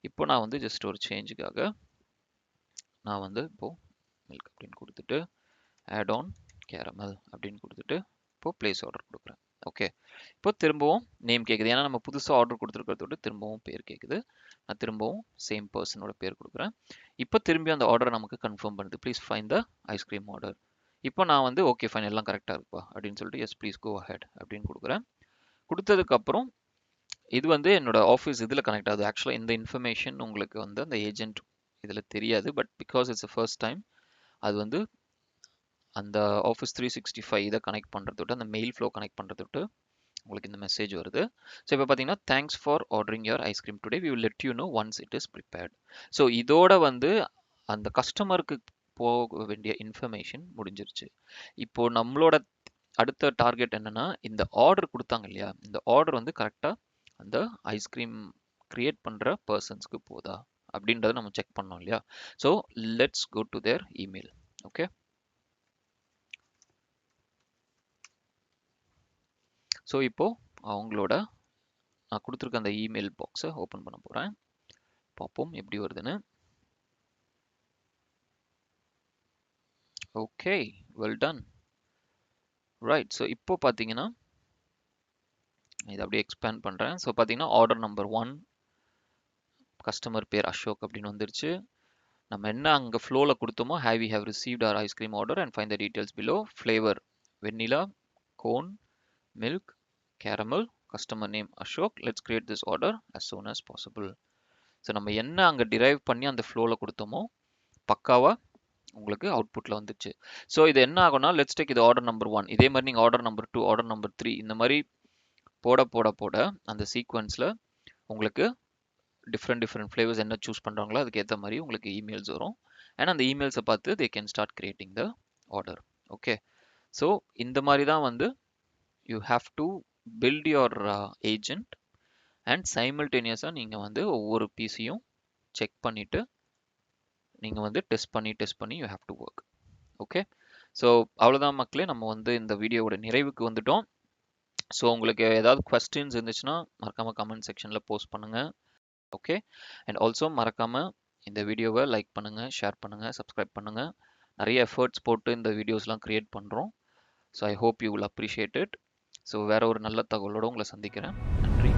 இப்போ நான் வந்து ஜஸ்ட் ஒரு சேஞ்சுக்காக நான் வந்து இப்போது மில்க் அப்படின்னு கொடுத்துட்டு ஆட்-ஆன் கேரமல் அப்படின்னு கொடுத்துட்டு இப்போ பிளேஸ் ஆர்டர் கொடுக்குறேன். ஓகே, இப்போ திரும்பவும் நேம் கேட்குது. ஏன்னா நம்ம புதுசாக ஆர்டர் கொடுத்துருக்கிறதோட திரும்பவும் பேர் கேட்குது. நான் திரும்பவும் சேம் பர்சனோட பேர் கொடுக்குறேன். இப்போ திரும்பி அந்த ஆர்டரை நமக்கு கன்ஃபார்ம் பண்ணுது. Please find the ice cream order. இப்போ நான் வந்து ஓகே ஃபைன் எல்லாம் கரெக்டாக இருக்குப்பா அப்படின்னு சொல்லிட்டு எஸ் ப்ளீஸ் கோ அஹெட் அப்படின்னு கொடுக்குறேன். கொடுத்ததுக்கப்புறம் இது வந்து என்னோட ஆஃபீஸ் இதில் கனெக்ட் ஆகுது. ஆக்சுவலாக இந்த இன்ஃபர்மேஷன் உங்களுக்கு வந்து அந்த ஏஜென்ட் இதில் தெரியாது. But because it's first time அது வந்து அந்த ஆஃபீஸ் 365 இதை கனெக்ட் பண்ணுறதோட்டு, அந்த மெயில் ஃப்ளோ கனெக்ட் பண்ணுறதோட்டு உங்களுக்கு இந்த மெசேஜ் வருது. ஸோ இப்போ பார்த்தீங்கன்னா thanks for ordering your ice cream today, we will let you know once it is prepared. So இதோட வந்து அந்த கஸ்டமருக்கு போக வேண்டிய இன்ஃபர்மேஷன் முடிஞ்சிருச்சு. இப்போ நம்மளோட அடுத்த டார்கெட் என்னன்னா, இந்த ஆர்டர் கொடுத்தாங்க இல்லையா, இந்த ஆர்டர் வந்து கரெக்டாக அந்த ஐஸ்கிரீம் கிரியேட் பண்ணுற பர்சன்ஸ்க்கு போதா அப்படின்றத நம்ம செக் பண்ணோம் இல்லையா. So let's go to their email. Okay, so இப்போது அவங்களோட நான் கொடுத்துருக்க அந்த இமெயில் பாக்ஸை ஓப்பன் பண்ண போகிறேன். பார்ப்போம் எப்படி வருதுன்னு. Okay, well done. Right, so இப்போ பார்த்தீங்கன்னா இதை அப்படியே எக்ஸ்பேண்ட் பண்ணுறேன். ஸோ பார்த்தீங்கன்னா ஆர்டர் நம்பர் 1 கஸ்டமர் பேர் அசோக் அப்படின்னு வந்துருச்சு. நம்ம என்ன அங்கே ஃப்ளோவில் கொடுத்தோமோ, have we have received our ice cream order and find the details below. Flavour vanilla, cone, milk, caramel, customer name Ashok, let's create this order as soon as possible. So நம்ம என்ன அங்கே டிரைவ் பண்ணி அந்த ஃப்ளோவில் கொடுத்தோமோ பக்காவாக உங்களுக்கு அவுட்புட்டில் வந்துச்சு. ஸோ இது என்ன ஆகும்னா, லெட்ஸ் டேக் இது ஆர்டர் நம்பர் 1. இதே மாதிரி நீங்கள் ஆர்டர் நம்பர் 2, ஆர்டர் நம்பர் 3 இந்த மாதிரி போட போட போட அந்த சீக்வன்ஸில் உங்களுக்கு டிஃப்ரெண்ட் ஃப்ளேவர்ஸ் என்ன சூஸ் பண்ணுறாங்களோ அதுக்கு ஏற்ற மாதிரி உங்களுக்கு இமெயில்ஸ் வரும். அண்ட் அந்த இமெயில்ஸை பார்த்து they can start creating the order. Okay, so இந்த மாதிரி தான் வந்து you have to build your agent and சைமல்டேனியஸாக நீங்கள் வந்து ஒவ்வொரு பீஸையும் செக் பண்ணிவிட்டு நீங்கள் வந்து டெஸ்ட் பண்ணி you have to work. Okay, so அவ்வளோதான் மக்களே, நம்ம வந்து இந்த வீடியோவோட நிறைவுக்கு வந்துட்டோம். ஸோ உங்களுக்கு ஏதாவது கொஸ்டின்ஸ் இருந்துச்சுன்னா மறக்காமல் கமெண்ட் செக்ஷனில் போஸ்ட் பண்ணுங்கள். ஓகே, அண்ட் ஆல்சோ மறக்காமல் இந்த வீடியோவை லைக் பண்ணுங்கள், ஷேர் பண்ணுங்கள், சப்ஸ்கிரைப் பண்ணுங்கள். நிறைய எஃபர்ட்ஸ் போட்டு இந்த வீடியோஸ்லாம் க்ரியேட் பண்ணுறோம். So I hope you will appreciate it. So வேறு ஒரு நல்ல தகவலோடு உங்களை சந்திக்கிறேன். நன்றி.